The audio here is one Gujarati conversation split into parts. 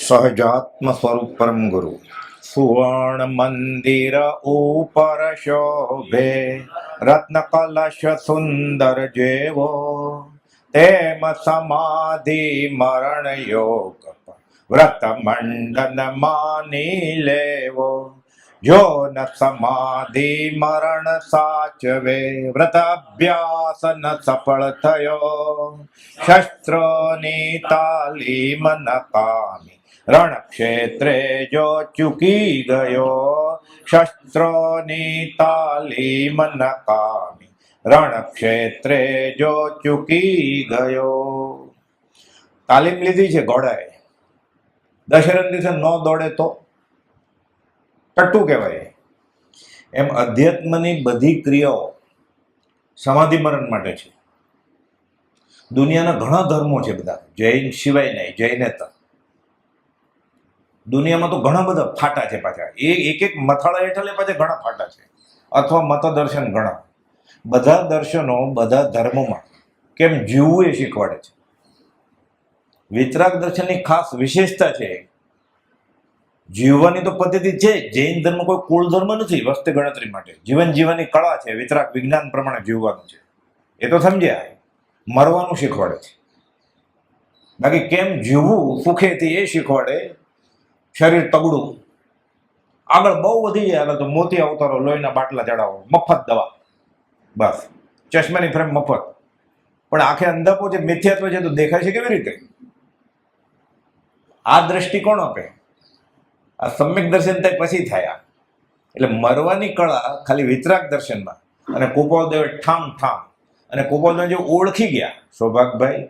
સહજાત્મ સ્વરૂપ પરમ ગુરુ સુવર્ણ મંદિર ઉપર શોભે રત્ન કલશ સુંદર જેવો તેમ સમાધિ મરણ યોગ વ્રત મંડન માની લેવો જો ન સમાધિ મરણ સાચવે વ્રત અભ્યાસ ન સફળ થયો શસ્ત્રોની તાલીમ નકામી રણક્ષેત્રે જો ચૂકી ગયો શસ્ત્રોની તાલીમ નકામી રણક્ષેત્રે જો ચૂકી ગયો. તાલીમ લીધી છે ઘોડાએ, દશરથ દિવસે ન દોડે તો ટટ્ટુ કહેવાય. એમ અધ્યાત્મની બધી ક્રિયાઓ સમાધિ મરણ માટે છે. દુનિયાના ઘણા ધર્મો છે, બધા જૈન સિવાય નહીં, જૈનેતર. દુનિયામાં તો ઘણા બધા ફાટા છે પાછા, એક એક મથાળા હેઠળ પાછા ઘણા ફાટા છે, અથવા મતદર્શન ઘણા. બધા દર્શનો બધા ધર્મોમાં કેમ જીવવું એ શીખવાડે છે. વિતરાગ દર્શનની ખાસ વિશેષતા છે, જીવવાની તો પદ્ધતિ છે. જૈન ધર્મ કોઈ કુળ ધર્મ નથી. વસ્તી ગણતરી માટે જીવન જીવવાની કળા છે, વિતરાગ વિજ્ઞાન પ્રમાણે જીવવાનું છે. એ તો સમજ્યા. મરવાનું શીખવાડે છે, બાકી કેમ જીવવું સુખેથી એ શીખવાડે. શરીર તગડું, આગળ બહુ વધી જાય, આગળ તો મોતી અવતારો, લોહીના બાટલા ચડાવો, મફત દવા, બસ ચશ્માની ફ્રેમ મફત. પણ આખે અંધાપો જે મિથ્યાત્વ છે તો દેખાય છે કેવી રીતે? આ દ્રષ્ટિકોણ આપે, આ સમ્યક દર્શન થાય પછી થયા. એટલે મરવાની કળા ખાલી વિતરાગ દર્શનમાં. અને કુપાલદેવ ઠામ ઠામ, અને કુપાલદેવ જે ઓળખી ગયા, સૌભાગભાઈ,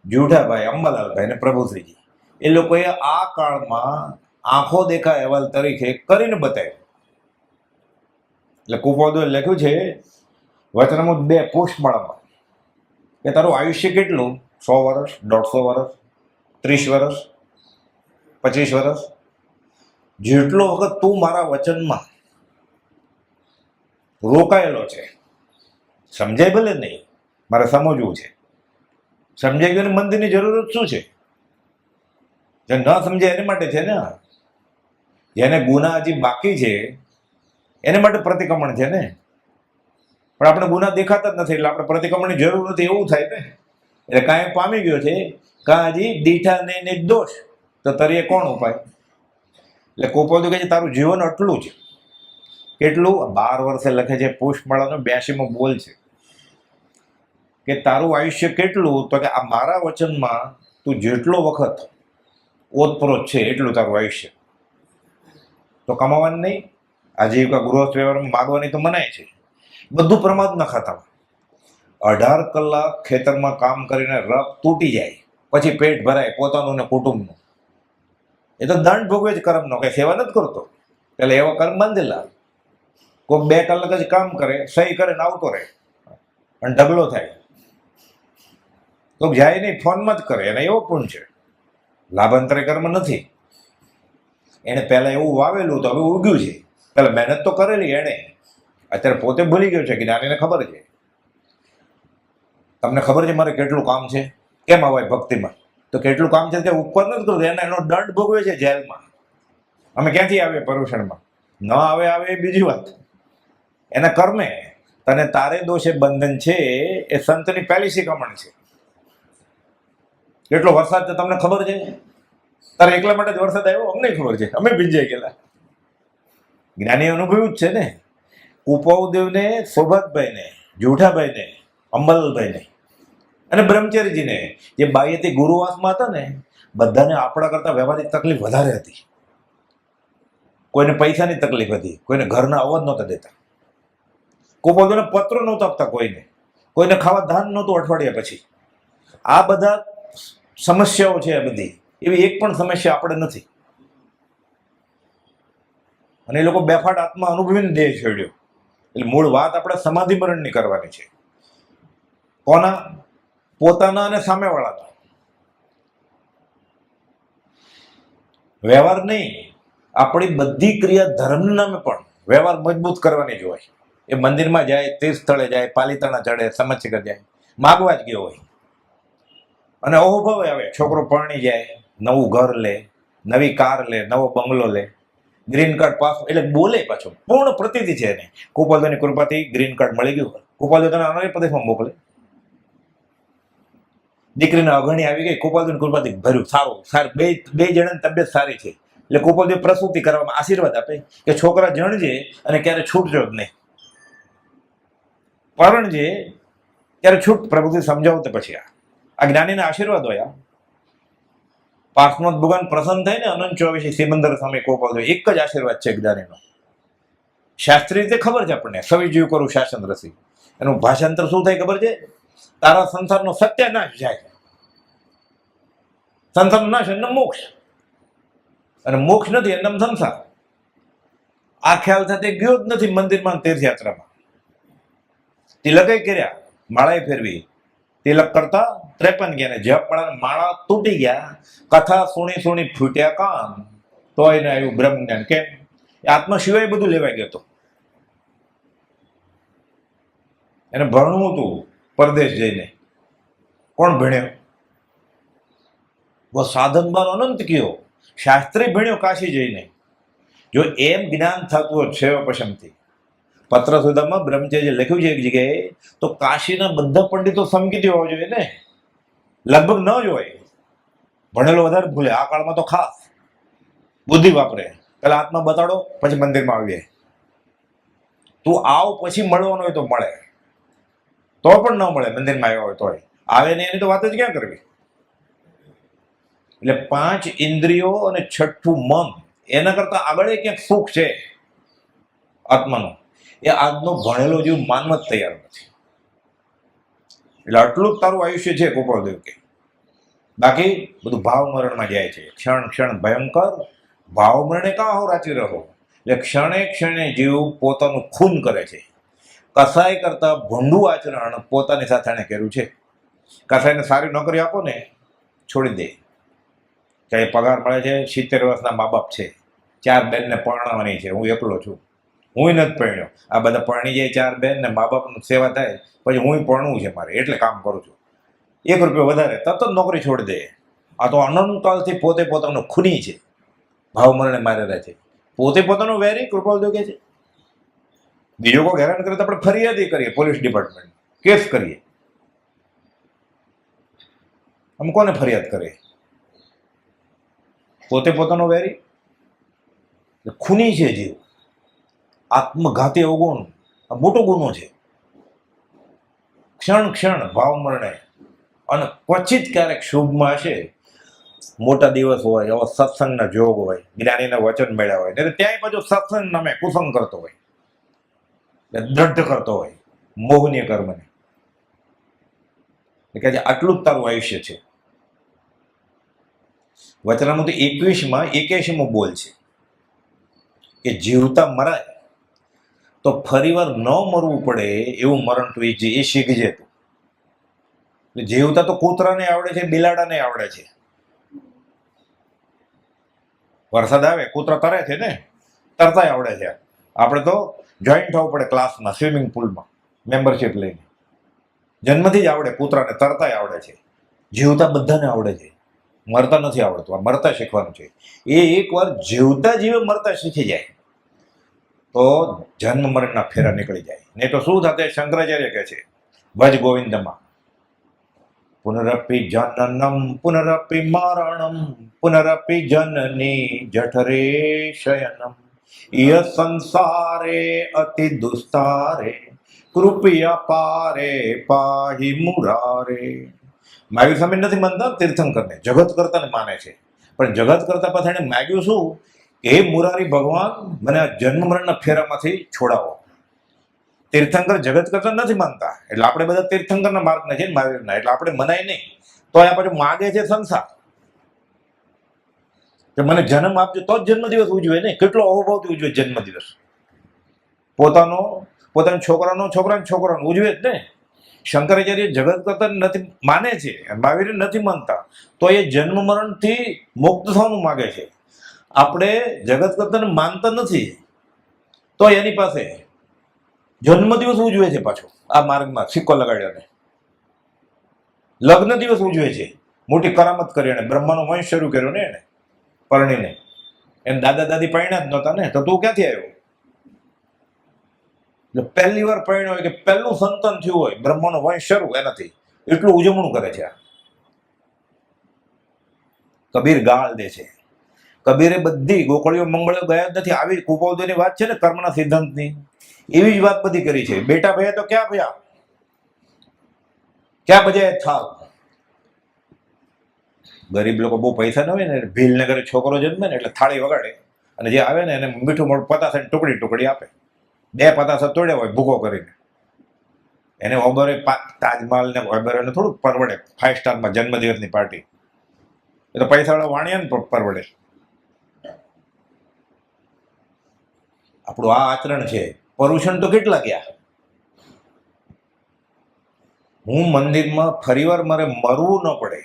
જુઠાભાઈ, અંબાલાલભાઈ અને પ્રભુશ્રીજી, એ લોકોએ આ કાળમાં આંખો દેખા અહેવાલ તરીકે કરીને બતાવ્યું. એટલે કુપાલદેવે લખ્યું છે વચનામૃત 2 પુષ્પમાળામાં કે તારું આયુષ્ય કેટલું? 100 વર્ષ, 150 વર્ષ, 30 વર્ષ, 25 વર્ષ. જેટલો વખત તું મારા વચનમાં રોકાયેલો છે, સમજાય ભલે નહીં, મારે સમજવું છે. સમજાઈ ગયું ને મંદિરની જરૂરત શું છે? જે ન સમજાય એને માટે છે ને. જેને ગુના હજી બાકી છે એને માટે પ્રતિક્રમણ છે ને. પણ આપણે ગુના દેખાતા જ નથી, એટલે આપણે પ્રતિક્રમણની જરૂર નથી એવું થાય ને. એટલે કાંઈ પામી ગયો છે, કાં હજી દીઠા ને દોષ, તો તરીએ કોણ ઉપાય? એટલે કોપોદુ કહે છે તારું જીવન આટલું છે. કેટલું? 12 વર્ષે લખે છે, પુષ્પમાળાનો 82મો બોલ છે કે તારું આયુષ્ય કેટલું? તો કે આ મારા વચનમાં તું જેટલો વખત ઓતપ્રોત છે એટલું તારું આયુષ્ય. તો કમાવાનું નહીં, આજીવિકા ગૃહસ્થ વ્યવહારમાં માગવાની તો મનાય છે. બધું પ્રમાદ ન ખાતા. 18 કલાક ખેતરમાં કામ કરીને રગ તૂટી જાય, પછી પેટ ભરાય પોતાનું ને કુટુંબનું. એ તો દંડ ભોગવે જ કર્મનો, કઈ સેવા નથી કરતો. એટલે એવા કર્મ બાંધેલા. કોઈ 2 કલાક જ કામ કરે, સહી કરે ને આવતો રહે, અને ઢગલો થાય. તો જાય નહીં, ફોનમાં જ કરે, એને એવો પૂર્ણ છે. લાભાંતરે કર્મ નથી. એને પહેલા એવું વાવેલું તો હવે ઉગ્યું છે. પહેલા મહેનત તો કરેલી એણે, અત્યારે પોતે ભૂલી ગયો છે. જ્ઞાનીને ખબર છે. તમને ખબર છે મારે કેટલું કામ છે? કેમ આવાય ભક્તિમાં? તો કેટલું કામ છે ત્યાં ઉપર નથી કરતું, એને એનો દંડ ભોગવે છે જેલમાં. અમે ક્યાંથી આવીએ પર્યુષણમાં? ન આવે એ બીજી વાત. એના કર્મે તને તારે દોષે બંધન છે, એ સંતની પહેલી શિખામણ છે. કેટલો વરસાદ છે તમને ખબર છે? તારે એકલા માટે જ વરસાદ આવ્યો? અમને ખબર છે, અમે ભીંજાઈ ગયેલા. જ્ઞાની અનુભવ્યું જ છે ને. કુપાલદેવને, સૌભાગભાઈને, જુઠાભાઈને, અંબાલાલભાઈને અને બ્રહ્મચર્યજીને, જે બાહ્યથી ગુરુવાસમાં હતા ને, બધાને આપણા કરતા વ્યવહારિક તકલીફ વધારે હતી. કોઈને પૈસાની તકલીફ હતી, કોઈને ઘરના અવાજ નહોતા દેતા, કુપાલદેવને પત્રો નહોતા આપતા, કોઈને ખાવા ધાન નહોતું અઠવાડિયા પછી. આ બધા સમસ્યાઓ છે. આ બધી એવી એક પણ સમસ્યા આપણે નથી. અને એ લોકો બેફાટ આત્મા અનુભવીને દેહ છોડ્યો. એટલે મૂળ વાત આપણે સમાધિ મરણની કરવાની છે. કોના? પોતાના અને સામેવાળાના. વ્યવહાર નહીં. આપણી બધી ક્રિયા ધર્મના નામે પણ વ્યવહાર મજબૂત કરવાની જ હોય. એ મંદિરમાં જાય, તીર્થ સ્થળે જાય, પાલિતાણા ચડે, સમસ્યા જાય, માગવા જ ગયો હોય. અને અહોભાવ આવે, છોકરો પરણી જાય, નવું ઘર લે, નવી કાર લે, નવો બંગલો લે, ગ્રીન કાર્ડ પાસ, એટલે બોલે પાછો, પૂર્ણ પ્રતીતિ છે એને. કુપાલદેવની કૃપાથી ગ્રીન કાર્ડ મળી ગયું. કુપાલદેવ તને આંધ્ર પ્રદેશમાં મોકલે. દીકરીને અઘણી આવી ગઈ, કુપાલદેવની કૃપાથી ભર્યું, સારું, બે જણાની તબિયત સારી છે. એટલે કુપાલદેવ પ્રસૂતિ કરવામાં આશીર્વાદ આપે કે છોકરા જણજે અને ક્યારે છૂટજો જ નહીં, પરણજે ત્યારે છૂટ. પ્રભુથી સમજાવું તો પછી આ જ્ઞાનીના આશીર્વાદ હોય. પાર્થનાથ ભગવાન પ્રસન્ન થાય ને અનંત 24 સિમંદર સામે કુપાલદેવ, એક જ આશીર્વાદ છે જ્ઞાનીનો. શાસ્ત્રી રીતે ખબર છે આપણને, સવી જીવ કરું શાસન રસી. એનું ભાષાંતર શું થાય ખબર છે? તારા સંસારનો સત્યાનાશ જાય. સંસારનો નાશ એટલે મોક્ષ, અને મોક્ષ નથી એમ સંસાર. આ ખ્યાલ સાથે ગયો જ નથી મંદિરમાં, તીર્થયાત્રામાં. તિલકે કર્યા, માળાએ ફેરવી, તિલક કરતા 53 ગયા ને જપ માળા તૂટી ગયા. કથા સુણી ફૂટ્યા કાન, તો એને આવ્યું બ્રહ્મ જ્ઞાન. કેમ? આત્મા સિવાય બધું લેવાઈ ગયો હતો. એને ભણવું હતું પરદેશ જઈને. કોણ ભણ્યો? વો સાધન બાર અનંત કયો. શાસ્ત્રી ભણ્યો કાશી જઈને. જો એમ જ્ઞાન થતું છે પશમથી. પત્ર સુધામાં બ્રહ્મચર્ય લખ્યું છે એક જગ્યાએ, તો કાશીના બધા પંડિતો સમકીતી હોવા જોઈએ ને, લગભગ ન જ હોય. ભણેલો વધારે ભૂલે. આ કાળમાં તો ખાસ બુદ્ધિ વાપરે. પેલા આત્મા બતાડો, પછી મંદિરમાં આવીએ. તું આવ પછી મળવાનો હોય તો મળે, તો પણ ન મળે. મંદિરમાં આવ્યો હોય તોય આવે ને, એની તો વાત જ ક્યાં કરવી. એટલે 5 ઇન્દ્રિયો અને 6ઠું મન, એના કરતા આગળ ક્યાંક સુખ છે આત્માનું. એ આજનો ભણેલો જીવ માનવા જ તૈયાર નથી. એટલે આટલું જ તારું આયુષ્ય છે કુપાલદેવ કે. બાકી બધું ભાવ મરણમાં જાય છે. ક્ષણ ક્ષણ ભયંકર, ભાવ મરણે કાં હો રાચી રહો. એટલે ક્ષણે ક્ષણે જીવ પોતાનું ખૂન કરે છે. કસાઈ કરતા ભૂંડું આચરણ પોતાની સાથે એને કર્યું છે. કસાઈને સારી નોકરી આપો ને, છોડી દે. ચાહે પગાર મળે છે, 70 વર્ષના મા બાપ છે, 4 બેનને પરણાવવાની છે, હું એકલો છું, હું નથી પરણ્યો. આ બધા પરણી જાય 4 બેન ને મા બાપની સેવા થાય, પછી હું પરણવું છે મારે, એટલે કામ કરું છું. 1 રૂપિયો વધારે તરત જ નોકરી છોડી દે. આ તો અનંતકાળથી પોતે પોતાનો ખૂની છે, ભાવ મરણે મારેલા છે. પોતે પોતાનો વેરી કૃપાલદેવ કહે છે. બીજો કોઈ હેરાન કરે તો આપણે ફરિયાદ કરીએ, પોલીસ ડિપાર્ટમેન્ટ કેસ કરીએ. આમ કોને ફરિયાદ કરે? પોતે પોતાનો વેરી, ખૂની છે જીવ, આત્મઘાતી અવગુણ. આ મોટો ગુનો છે. ક્ષણ ક્ષણ ભાવ મરણે. અને ક્વચિત ક્યારેક શુભમાં હશે, મોટા દિવસ હોય, એવા સત્સંગના જોગ હોય, જ્ઞાનીના વચન મળ્યા હોય, ને ત્યાંય પાછું સત્સંગ નામે કુસંગ કરતો હોય, દ્રઢ કરતો હોય મોહનીય કર્મને. કે આટલું જ તારું આયુષ્ય છે. વચનામૃત 21માં 81મો બોલ છે કે જીવતા મરાય તો ફરીવાર ન મરવું પડે એવું મરણ તું એ શીખજે તું. જીવતા તો કૂતરાને આવડે છે, બિલાડાને આવડે છે. વરસાદ આવે, કૂતરા તરે છે ને, તરતાય આવડે છે. આપણે તો જોઈન્ટ થવું પડે ક્લાસમાં, સ્વિમિંગ પુલમાં મેમ્બરશિપ લઈને. જન્મથી જ આવડે કૂતરાને, તરતાય આવડે છે. જીવતા બધાને આવડે છે, મરતા નથી આવડતું. આ મરતા શીખવાનું છે. એ એકવાર જીવતા જીવે મરતા શીખી જાય તો જન્મ મરણના ફેરા નીકળી જાય. નહીં તો શું થશે? શંકરાચાર્ય કહે છે ભજ ગોવિંદમાં, પુનરપી જનનમ પુનરપી મરણમ પુનરપી જનની જઠરે શયનમ ય સંસારે અતિ દુસ્તારે કૃપયા પારે પાહી મુરારે. મહાવીર સ્વામી નથી માનતા તીર્થંકરને, જગત કરતાને માને છે. પણ જગત કરતા પાછળ એને માગ્યું શું? કે હે મુરારી ભગવાન, મને આ જન્મ મરણના ફેરામાંથી છોડાવો. તીર્થંકર જગત કરતા નથી માનતા, એટલે આપણે બધા તીર્થંકરના માર્ગના છે ને મહાવીરના, એટલે આપણે મનાય નહીં. તો આ પાછું માગે છે સંસાર કે મને જન્મ આપજો તો જ જન્મદિવસ ઉજવે ને. કેટલો અહોભાવથી ઉજવે જન્મદિવસ. પોતાના છોકરાનો ઉજવે જ ને. શંકરાચાર્ય જગત કરતા નથી માને છે, મહાવીર નથી માનતા, તો એ જન્મ મરણથી મુક્ત થવાનું માગે છે. આપણે જગત કરતા માનતા નથી, તો એની પાસે જન્મદિવસ ઉજવે છે. પાછો આ માર્ગમાં સિક્કો લગાડ્યો, લગ્ન દિવસ ઉજવે છે. મોટી કરામત કરી, એને બ્રહ્માનો વંશ શરૂ કર્યો ને એને. પરણીને. એમ દાદા દાદી પરણ્યા જ નહોતા ને, તો તું ક્યાંથી આવ્યો? એટલે પહેલી વાર પરણ્યો હોય કે પહેલું સંતાન થયું હોય, બ્રહ્માનો વંશ શરૂ એનાથી, એટલું ઉજવણું કરે છે. કબીર ગાળ દે છે. કબીરે બધી ગોકળીઓ મંગળો ગયા જ નથી. આવી કુપોદની વાત છે ને કર્મના સિદ્ધાંતની, એવી જ વાત બધી કરી છે. બેટા ભયા તો ક્યાં ભયા, ક્યાં બજાય થાવ. ગરીબ લોકો બહુ પૈસા ન હોય ને, ભીલને ઘરે છોકરો જન્મે ને એટલે થાળી વગાડે, અને જે આવે ને એને મીઠું મોઢું પતાસે ટુકડી ટુકડી આપે. 2 પતાસા તોડ્યા હોય ભૂકો કરીને. એને ઓબરે તાજમહાલ ને ઓબરે થોડું પરવડે. 5 સ્ટારમાં જન્મદિવસની પાર્ટી એ તો પૈસાવાળા વાણિયા ને પરવડે. આપણું આ આચરણ છે. પરુષણ તો કેટલા ગયા. હું મંદિરમાં ફરીવાર મારે મરવું ન પડે,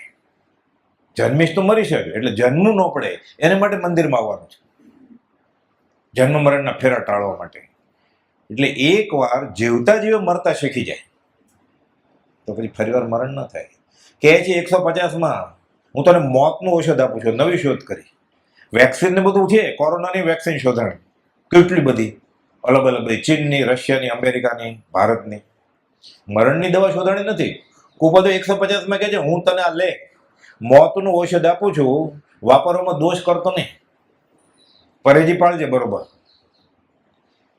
જન્મીશ તો મરી શકે, એટલે જન્મવું ન પડે એને માટે મંદિરમાં આવવાનું છે, જન્મ મરણના ફેરા ટાળવા માટે. એટલે એકવાર જીવતા જીવે મરતા શીખી જાય તો પછી ફરીવાર મરણ ન થાય. કહે છે 150માં હું તને મોતનું ઔષધ આપું છું, નવી શોધ કરી. વેક્સિન ને બધું છે, કોરોનાની વેક્સિન શોધાણી કેટલી બધી અલગ અલગ બધી, ચીનની, રશિયાની, અમેરિકાની, ભારતની. મરણની દવા શોધાણી નથી. કુપોદો 150માં કહે છે હું તને આ લે મોતનું ઔષધ આપું છું, વાપરવામાં દોષ કરતો નહીં, પરેજી પાળજે બરોબર.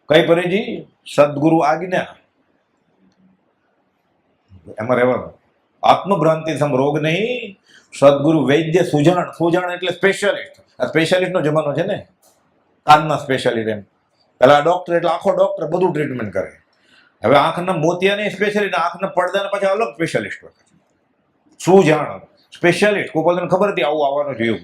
કઈ પરેજી? સદગુરુ આજ્ઞા, એમાં રહેવાનું. આત્મભ્રાંતિ સમ રોગ નહીં, સદગુરુ વૈદ્ય સુજાણ. સુજાણ એટલે સ્પેશિયાલિસ્ટ. આ સ્પેશિયાલિસ્ટનો જમાનો છે ને, કાનના સ્પેશિયાલિસ્ટ. એમ પેલા ડોક્ટર એટલે આખો ડોક્ટર બધું ટ્રીટમેન્ટ કરે. હવે આંખના મોતિયાની સ્પેશિયાલિસ્ટ, આંખના પડદાના પછી અલગ સ્પેશિયાલિસ્ટ. સુજાણ સ્પેશિયાલિસ્ટ. કોઈ ખબર હતી આવું આવવાનું છે એવું,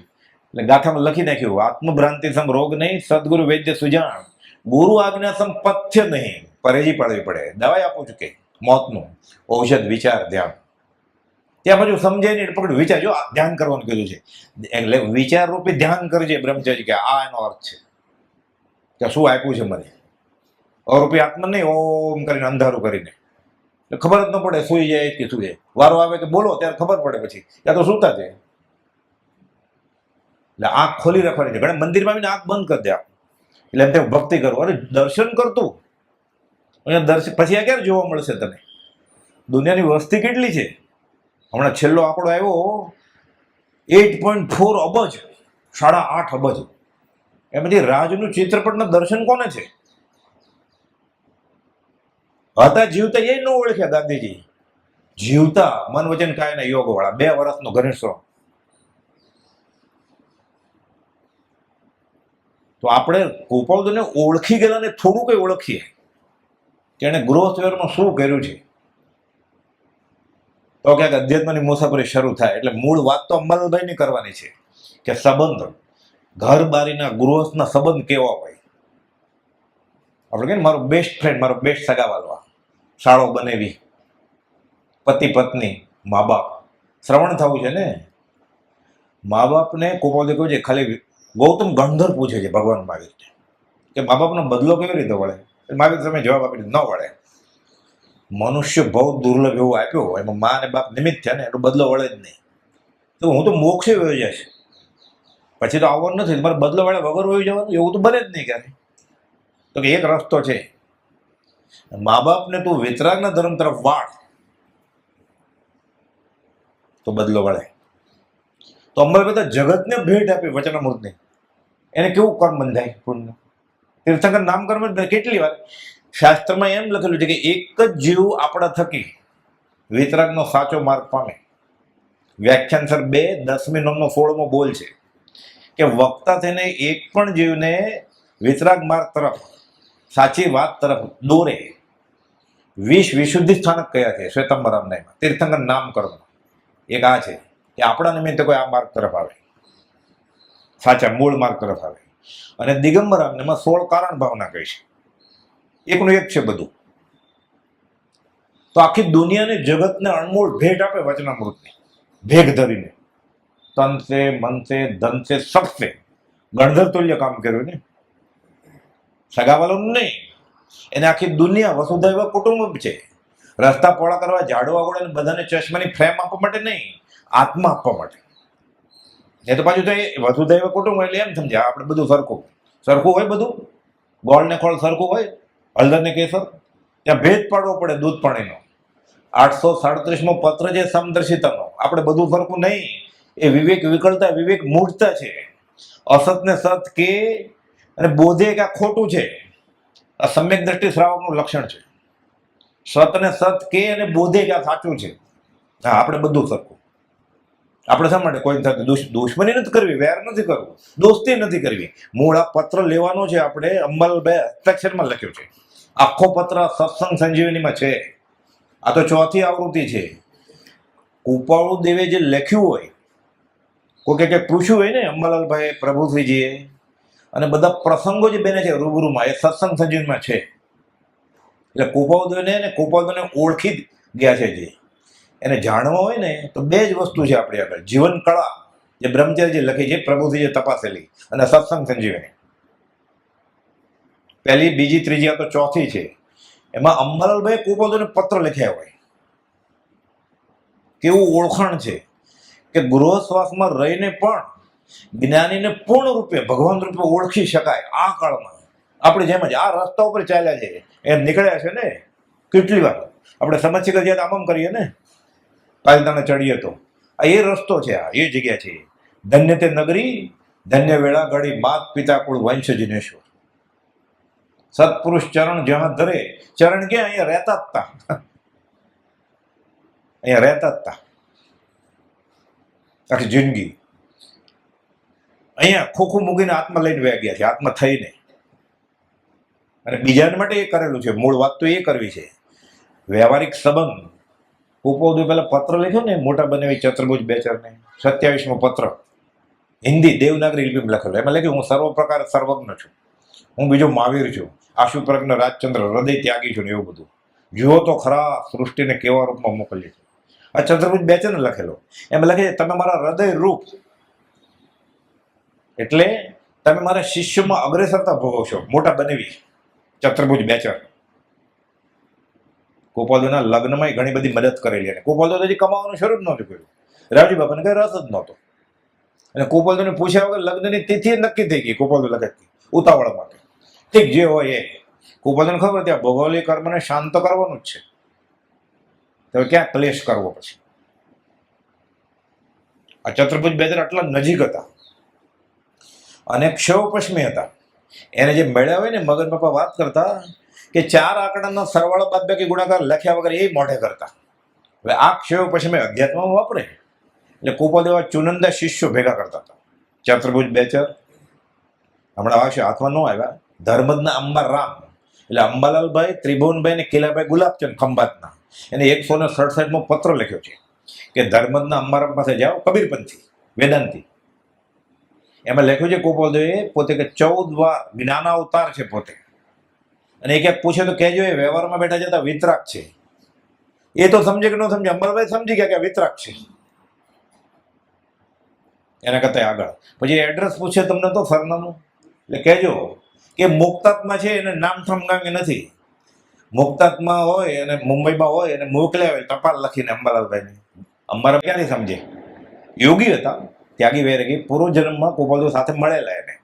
એટલે ગાથામાં લખી નાખ્યું આત્મભ્રાંતિ સમ રોગ નહીં, સદગુરુ વૈદ્ય સુજાણ. ગુરુ આજ્ઞા સમ પથ્ય નહીં, પરેજી પાડવી પડે. દવાઈ આપું છું કે મોતનું ઔષધ વિચાર ધ્યાન. ત્યાં બાજુ સમજાય નહીં પકડ્યું વિચાર. જો ધ્યાન કરવાનું કીધું છે એટલે વિચાર રૂપી ધ્યાન કરજે બ્રહ્મચારી, કે આ એનો અર્થ છે કે શું આપ્યું છે મને. અરૂપી આત્મા નહીં, ઓમ કરીને અંધારું કરીને ખબર જ ન પડે, સુઈ જાય કે સુઈ જાય. વારો આવે કે બોલો ત્યારે ખબર પડે, પછી ત્યાં તો સુતા છે. એટલે આંખ ખોલી રાખવાની છે. ઘણા મંદિરમાં આવીને આંખ બંધ કરી દે એટલે એમ ત્યાં ભક્તિ કરો. અરે દર્શન કરતું અહીંયા દર્શન પછી આ ક્યારે જોવા મળશે તને? દુનિયાની વસ્તી કેટલી છે? હમણાં છેલ્લો આંકડો આવ્યો 8.4 અબજ, 8.5 અબજ. એમાંથી રાજનું ચિત્રપટના દર્શન કોને છે? હતા જીવતા એ ન ઓળખ્યા ગાંધીજી. જીવતા મન વચન કાયના યોગ વાળા 2 વર્ષનો ઘનિષ્ઠ. તો આપણે કુપોદને ઓળખી ગયેલા ને થોડું કઈ ઓળખીએ કે એને ગૃહસ્થમાં શું કર્યું છે, તો ક્યાંક અધ્યાત્મની મુસાફરી શરૂ થાય. એટલે મૂળ વાત તો અંબાલાલભાઈની કરવાની છે કે સંબંધ, ઘર બારીના ગૃહસ્થના સંબંધ કેવા હોય. આપણે કહીએ ને મારો બેસ્ટ ફ્રેન્ડ, મારો બેસ્ટ સગાવાલવા, શાળો બનેવી, પતિ પત્ની, મા બાપ. શ્રવણ થવું છે ને. મા બાપને કુપોદે કહ્યું છે, ખાલી ગૌતમ ગંધર પૂછે છે ભગવાન મહાવીર કે મા બાપનો બદલો કેવી રીતે વળે? મહાવીર તમે જવાબ આપી ન વળે. મનુષ્ય બહુ દુર્લભ એવું આપ્યો, એમાં મા અને બાપ નિમિત્ત થયા ને, એટલો બદલો વળે જ નહીં. તો હું તો મોક્ષે વયો જઈશ, પછી તો આવવાનું નથી, મારે બદલો વળે વગર વયું જવાનું, એવું તો બને જ નહીં ક્યારે. તો કે એક રસ્તો છે, મા બાપને તું વિતરાગના ધર્મ તરફ વાળ તો બદલો વળે. તો અંબાભાઈ બધા જગતને ભેટ આપી વચનામૃતની, એને કેવું કર્મ બંધાય પુણ્ય. તીર્થંકર નામ કર્મ કેટલી વાર શાસ્ત્રમાં એમ લખેલું છે કે એક જ જીવ આપણા થકી વિતરાગનો સાચો માર્ગ પામે. વ્યાખ્યાન સર 2 10મી નોમનો 16મો બોલ છે કે વક્તા થઈને એક પણ જીવને વિતરાગ માર્ગ તરફ, સાચી વાત તરફ દોરે. 20 વિશુદ્ધિ સ્થાનક કયા છે શ્વેતાંબરમના? તીર્થંકર નામ કર્મ એક આ છે કે આપણા નિમિત્તે કોઈ આ માર્ગ તરફ આવે, સાચા મૂળ માર્ગ તરફ આવે. અને દિગંબર એમાં 16 કારણ ભાવના કહી છે, એકનું એક છે બધું. તો આખી દુનિયાને જગતને અણમોલ ભેટ આપે વચનામૃતની, ભેગ ધરીને. તનસે, મનસે, ધનસે, સબસે ગણધર તુલ્ય કામ કર્યું ને. સગાવાલોનું નહીં, એને આખી દુનિયા વસુધૈવ કુટુંબ છે. રસ્તા પહોળા કરવા, ઝાડવા ગોળા બધાને ચશ્માની ફ્રેમ આપવા માટે નહીં, આત્મા આપવા માટે. એ તો પાછું તો એ વસુધૈવ કુટુંબ એટલે એમ સમજ્યા આપણે બધું સરખું સરખું હોય, બધું ગોળ ને ખોળ સરખું હોય, હળદર ને કેસર, ત્યાં ભેદ પાડવો પડે દૂધ પાણીનો. 837મો પત્ર છે સમદર્શિતાનો, આપણે બધું સરખું નહીં. એ વિવેક વિકળતા, વિવેક મૂઢતા છે. અસત ને સત કે અને બોધે કે આ ખોટું છે, આ સમ્યક દ્રષ્ટિ શ્રાવકનું લક્ષણ છે. સત ને સત કે અને બોધે કે આ સાચું છે. હા, આપણે બધું સરખું. આપણે શા માટે કોઈ સાથે દુશ્મની નથી કરવી, વેર નથી કરવું, દોસ્તી નથી કરવી. મૂળ આ પત્ર લેવાનો છે આપણે, અંબાલાલભાઈ હસ્તાક્ષરમાં લખ્યું છે. આખો પત્ર સત્સંગ સંજીવનીમાં છે. આ તો 4થી આવૃત્તિ છે. કૃપાળુ દેવે જે લખ્યું હોય, કોઈ કંઈક પૂછ્યું હોય ને અંબાલાલભાઈ પ્રભુશ્રીજીએ, અને બધા પ્રસંગો જે બને છે રૂબરૂમાં, એ સત્સંગ સંજીવનીમાં છે. એટલે કૃપાળુદેવને ઓળખી ગયા છે. જે એને જાણવા હોય ને તો 2 જ વસ્તુ છે આપણી આગળ: જીવન કળા જે બ્રહ્મચર્ય લખી છે પ્રભુશ્રીએ તપાસેલી, અને સત્સંગ સંજીવની. પહેલી, બીજી, ત્રીજી, આ તો 4થી છે. એમાં અંબાલાલભાઈ કૃપાળુદેવને પત્ર લખ્યા હોય. કેવું ઓળખાણ છે કે ગૃહશ્વાસમાં રહીને પણ જ્ઞાનીને પૂર્ણ રૂપે ભગવાન રૂપે ઓળખી શકાય. આ કાળમાં આપણે જેમ જ આ રસ્તા ઉપર ચાલ્યા છે, એમ નીકળ્યા છે ને કેટલી વાર આપણે સમજીએ કે જ્યારે આમ કરીએ ને, પાલતાને ચડીએ તો આ એ રસ્તો છે, આ એ જગ્યા છે. ધન્ય તે નગરી, ધન્ય વેળા ઘડી, માત પિતા કુળ વંશ જિનેશ્વર. સત્પુરુષ ચરણ જ્યાં ધરે, ચરણ ક્યાં? અહીંયા રહેતા જ તા, અહીંયા રહેતા જ તા આખી જિંદગી. અહીંયા ખોખું મૂકીને આત્મા લઈને વહી ગયા છે, આત્મા થઈને. અને બીજાને માટે એ કરેલું છે. મૂળ વાત તો એ કરવી છે. વ્યવહારિક સંબંધ. કૃપાળુદેવ પહેલા પત્ર લખ્યો ને મોટા બનાવી ચતુર્ભુજ બેચરને, 27મો પત્ર, હિન્દી દેવનાગરી લિપિમાં લખેલો. એમાં લખ્યું, હું સર્વ પ્રકાર સર્વજ્ઞ છું, હું બીજો મહાવીર છું, આશુપ્રજ્ઞ રાજચંદ્ર, હૃદય ત્યાગી છું ને એવું બધું. જુઓ તો ખરા સૃષ્ટિને કેવા રૂપમાં મોકલી છે. આ ચતુર્ભુજ બેચરને લખેલો. એમાં લખે છે, તમે મારા હૃદય રૂપ, એટલે તમે મારા શિષ્યમાં અગ્રેસરતા ભોગવશો. મોટા બનાવી ચતુર્ભુજ બેચર. કૃપાળુદેવના લગ્નમાં ઘણી બધી મદદ કરેલી. અને કૃપાળુદેવ હજી કમાવાનું શરૂ જ નહોતું કર્યું. રાવજી બાપાને કઈ રસ જ નહોતો. અને કૃપાળુદેવને પૂછ્યા વગર લગ્નની તિથિ નક્કી થઈ ગઈ. કૃપાળુદેવ લખેથી ઉતાવળ માટે. ઠીક, જે હોય એ. કૃપાળુદેવને ખબર ત્યાં ભોગવલી કર્મને શાંત કરવાનું જ છે, તો ક્યાં ક્લેશ કરવો પછી. આ ચતુર્ભુજ બેચર આટલા નજીક હતા અને ક્ષવ પશ્ચિમી હતા. એને જે મળ્યા હોય ને, મગન બાપા વાત કરતા કે 4 આંકડાના સરવાળો બાદબાકી ગુણાકાર લખ્યા વગર એ મોઢે કરતા. હવે આ ક્ષવ પશ્ચિમી અધ્યાત્મમાં વાપરે. એટલે કૃપાળુદેવ ચુનંદા શિષ્યો ભેગા કરતા હતા. ચતુર્ભુજ બેચર હમણાં આવશે, હાથમાં ન આવ્યા. ધર્મદના અંબાર રામ, એટલે અંબાલાલભાઈ, ત્રિભુવનભાઈ ને કિલાભાઈ ગુલાબચંદ ખંભાતના. એને 167મો પત્ર લખ્યો છે કે ધર્મદના અંબારામ પાસે જાઓ, કબીરપંથી વેદાંતી. એમાં લખ્યું છે કૃપાળુદેવે પોતે કે 14 વાર જ્ઞાનાવતાર છે પોતે. અને એ ક્યાંક પૂછે તો કહેજો એ વ્યવહારમાં બેઠા જતા વિતરાક છે. એ તો સમજે કે ન સમજે, અંબાલાલભાઈ સમજી ગયા કે વિતરાક છે. એના કરતા આગળ પછી એડ્રેસ પૂછે તમને તો સરનામું, એટલે કહેજો કે મુક્તાત્મા છે, એને નામ ઠમગામી નથી. મુક્તાત્મા હોય અને મુંબઈમાં હોય અને મોકલ્યા હોય ટપાલ લખીને અંબાલાલભાઈને. અંબાલાલ ક્યાંથી સમજે? યોગી હતા, ત્યાગી વૈરાગી, પૂર્વજન્મમાં કૃપાળુદેવ સાથે મળેલા. એને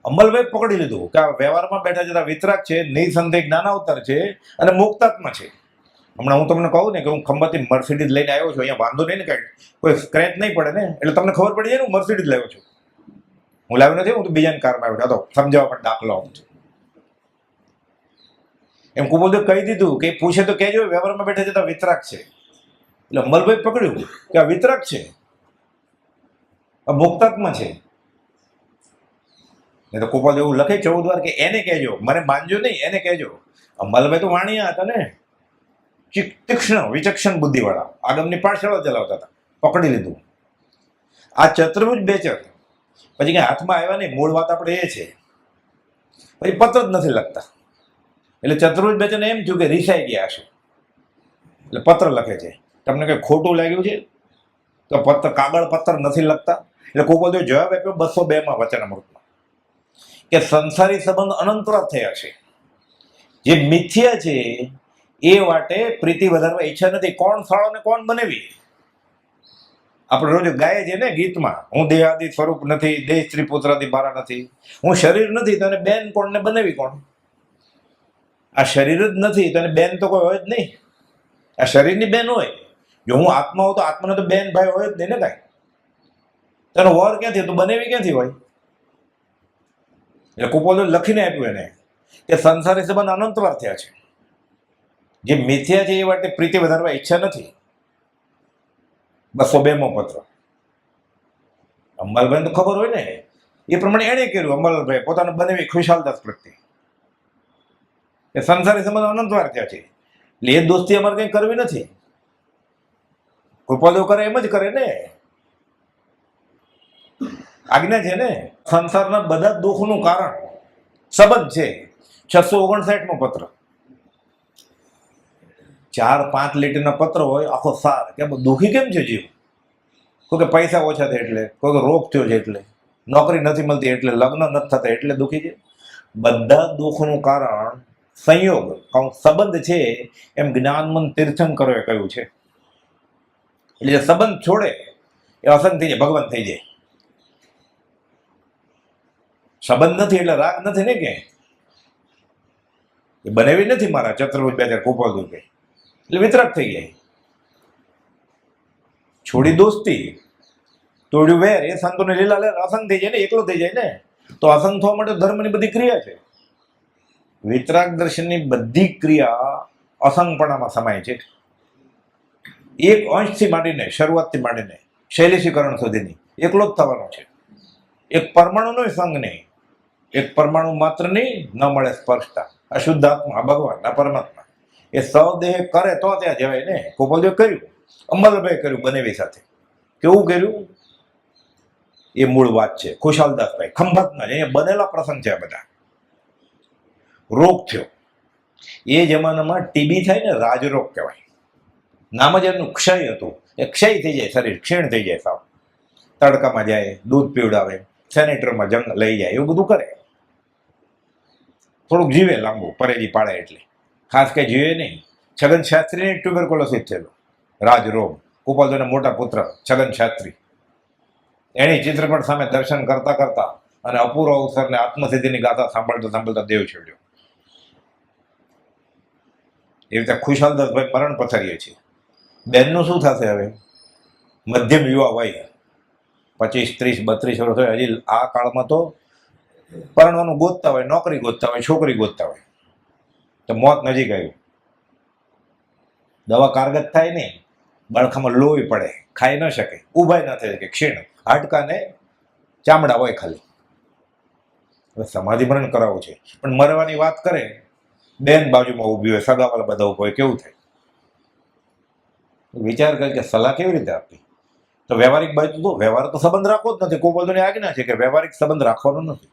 અંબાલાલભાઈ પકડી લીધું કે આ વ્યવહારમાં બેઠા જતા વિતરાક છે, નિસંદેહ જ્ઞાનાવતાર છે અને મુક્તાત્મા છે. હમણાં હું તમને કહું ને કે હું ખંભાતથી મર્સિડીઝ લઈને આવ્યો છું, અહીંયા વાંધો નહીં ને, કાંઈ કોઈ સ્ક્રેચ નહીં પડે ને, એટલે તમને ખબર પડી જાય ને હું મર્સિડીઝ લાવ્યો છું. હું લાવ્યો નથી, હું તો બીજાની કારમાં આવ્યો છું. તો સમજાવવા માટે દાખલો આપું છું. એમ કૃપાળુદેવ કહી દીધું કે પૂછે તો કહેજો વ્યવહારમાં બેઠા જતા વિતરાક છે. એટલે અંબાલાલભાઈ પકડ્યું કે આ વિતરાક છે, આ મુક્તાત્મા છે. ને તો કૃપાળુદેવ એવું લખે 14 વાર કે એને કહેજો, મને માનજો નહીં, એને કહેજો. અંબાલાલભાઈ તો વાણિયા હતા ને, તીક્ષ્ણ વિચક્ષણ બુદ્ધિવાળા, આગમની પાઠશાળા ચલાવતા હતા. પકડી લીધું. આ ચતુર્ભુજ બેચર પછી કઈ હાથમાં આવ્યા નહીં. મૂળ વાત આપણે એ છે. પછી પત્ર જ નથી લખતા. એટલે ચતુર્ભુજ બેચરને એમ થયું કે રીસાઈ ગયા છે, એટલે પત્ર લખે છે. તમને કઈ ખોટું લાગ્યું છે તો પત્ર, કાગળ પત્ર નથી લખતા. એટલે કૃપાળુદેવ જવાબ આપ્યો 202માં વચનામૃતમાં કે સંસારી સંબંધ અનંતરા થયા છે, જે મિથ્યા છે એ વાટે પ્રીતિ વધારવા ઈચ્છા નથી. કોણ સાળો ને કોણ બનેવી, આપણે રોજ ગાય છે ને ગીતમાં, હું દેહાદી સ્વરૂપ નથી, દેહ સ્ત્રી પુત્રાથી બારા નથી, હું શરીર નથી તો એને બેન કોણ ને બનાવી કોણ? આ શરીર જ નથી તો એને બેન તો કોઈ હોય જ નહીં. આ શરીરની બેન હોય. જો હું આત્મા હોઉં તો આત્માને તો બેન ભાઈ હોય જ નહીં ને કાંઈ. તેનો વર ક્યાંથી, તો બનેવી ક્યાંથી હોય? એટલે કુપોલે લખીને આપ્યું એને કે સંસારી સંબંધ અનંતવાર થયા છે. જે મિથ્યા છે એ માટે પ્રીતિ વધારવા ઈચ્છા નથી. 202મો પત્ર. અંબાલાલભાઈ તો ખબર હોય ને, એ પ્રમાણે એણે કર્યું. અંબાલાલભાઈ પોતાને બનેવી ખુશાલદાસ પ્રત્યે કે સંસારી સંબંધ અનંતવાર થયા છે, એટલે એ દોસ્તી અમારે કંઈ કરવી નથી. કૃપાદેવ કરે એમ જ કરે ને, આજ્ઞા છે ને. સંસારના બધા દુઃખનું કારણ સંબંધ છે. 659મો પત્ર. 4-5 લીટીના પત્ર હોય, આખો સાર કે દુઃખી કેમ છે જીવ. કોઈ કે પૈસા ઓછા થાય એટલે, કોઈ કે રોગ થયો છે એટલે, નોકરી નથી મળતી એટલે, લગ્ન નથી થતા એટલે દુઃખી છે. બધા દુઃખનું કારણ સંયોગ સંબંધ છે, એમ જ્ઞાનમંત તીર્થંકરોએ કહ્યું છે. એટલે જે સંબંધ છોડે એ અસંગ થઈ જાય, ભગવાન થઈ જાય. સંબંધ નથી એટલે રાગ નથી ને, કે એ બનાવી નથી મારા ચતુર્ભુજ બેચાર કુપોલ કે, એટલે વિતરાગ થઈ જાય. છોડી દોસ્તી, તોડ્યું વેર, એ સંતોને લીલા લેર અસંગ થઈ જાય ને, એકલો થઈ જાય ને. તો અસંગ થવા માટે ધર્મની બધી ક્રિયા છે. વિતરાગ દર્શનની બધી ક્રિયા અસંગપણામાં સમાય છે. એક અંશથી માંડીને, શરૂઆતથી માંડીને શૈલેષીકરણ સુધીની એકલો જ થવાનો છે. એક પરમાણુનો સંગ નહીં, એક પરમાણુ માત્ર નહીં, ન મળે સ્પર્શતા. અશુદ્ધ આત્મા, ભગવાન, આ પરમાત્મા, એ સૌદેહ કરે તો ત્યાં જવાય ને. ગોપાલદેવ કર્યું, અંબાલાલભાઈ કર્યું બનેવી સાથે. કેવું કર્યું એ મૂળ વાત છે. ખુશાલદાસભાઈ ખંભાતના જ, અહીંયા બનેલા પ્રસંગ છે આ બધા. રોગ થયો, એ જમાનામાં ટીબી થાય ને, રાજરોગ કહેવાય. નામ જ એમનું ક્ષય હતું. એ ક્ષય થઈ જાય, શરીર ક્ષીણ થઈ જાય સાવ. તડકામાં જાય, દૂધ પીવડાવે, સેનેટરમાં જંગ લઈ જાય, એવું બધું કરે. થોડુંક જીવે લાંબુ, પરેજી પાડે એટલે. ખાસ કંઈ જીવે નહીં. છગન શાસ્ત્રીને ટ્યુબરકોલોસિસ થયેલો, રાજરોગ. કુપાલદેવના મોટા પુત્ર છગન શાસ્ત્રી, એની ચિત્રપટ સામે દર્શન કરતા કરતા અને અપૂર્વ અવસરને આત્મસિદ્ધિની ગાથા સાંભળતા સાંભળતા દેવ છોડ્યો. એ રીતે ખુશાલદાસભાઈ મરણ પથારીએ છે. બેનનું શું થશે હવે? મધ્યમ યુવા વય, 25, 30, 32 વર્ષ હોય. હજી આ કાળમાં તો પરણવાનું ગોતતા હોય, નોકરી ગોતતા હોય, છોકરી ગોતતા હોય. તો મોત નજીક આવ્યું. દવા કારગત થાય નહીં, બળખામાં લોહી પડે, ખાઈ ન શકે, ઊભાઈ ન થઈ શકે, ક્ષીણ, હાડકાને ચામડા હોય ખાલી. હવે સમાધિ મરણ કરાવવું છે, પણ મરવાની વાત કરે, બેન બાજુમાં ઊભી હોય, સગાવાલા બધા ઊભો હોય, કેવું થાય? વિચાર કરે કે સલાહ કેવી રીતે આપવી? તો વ્યવહારિક બાજુ તો વ્યવહાર તો સંબંધ રાખવો જ નથી. ગોપાલદેવની આજ્ઞા છે કે વ્યવહારિક સંબંધ રાખવાનો નથી.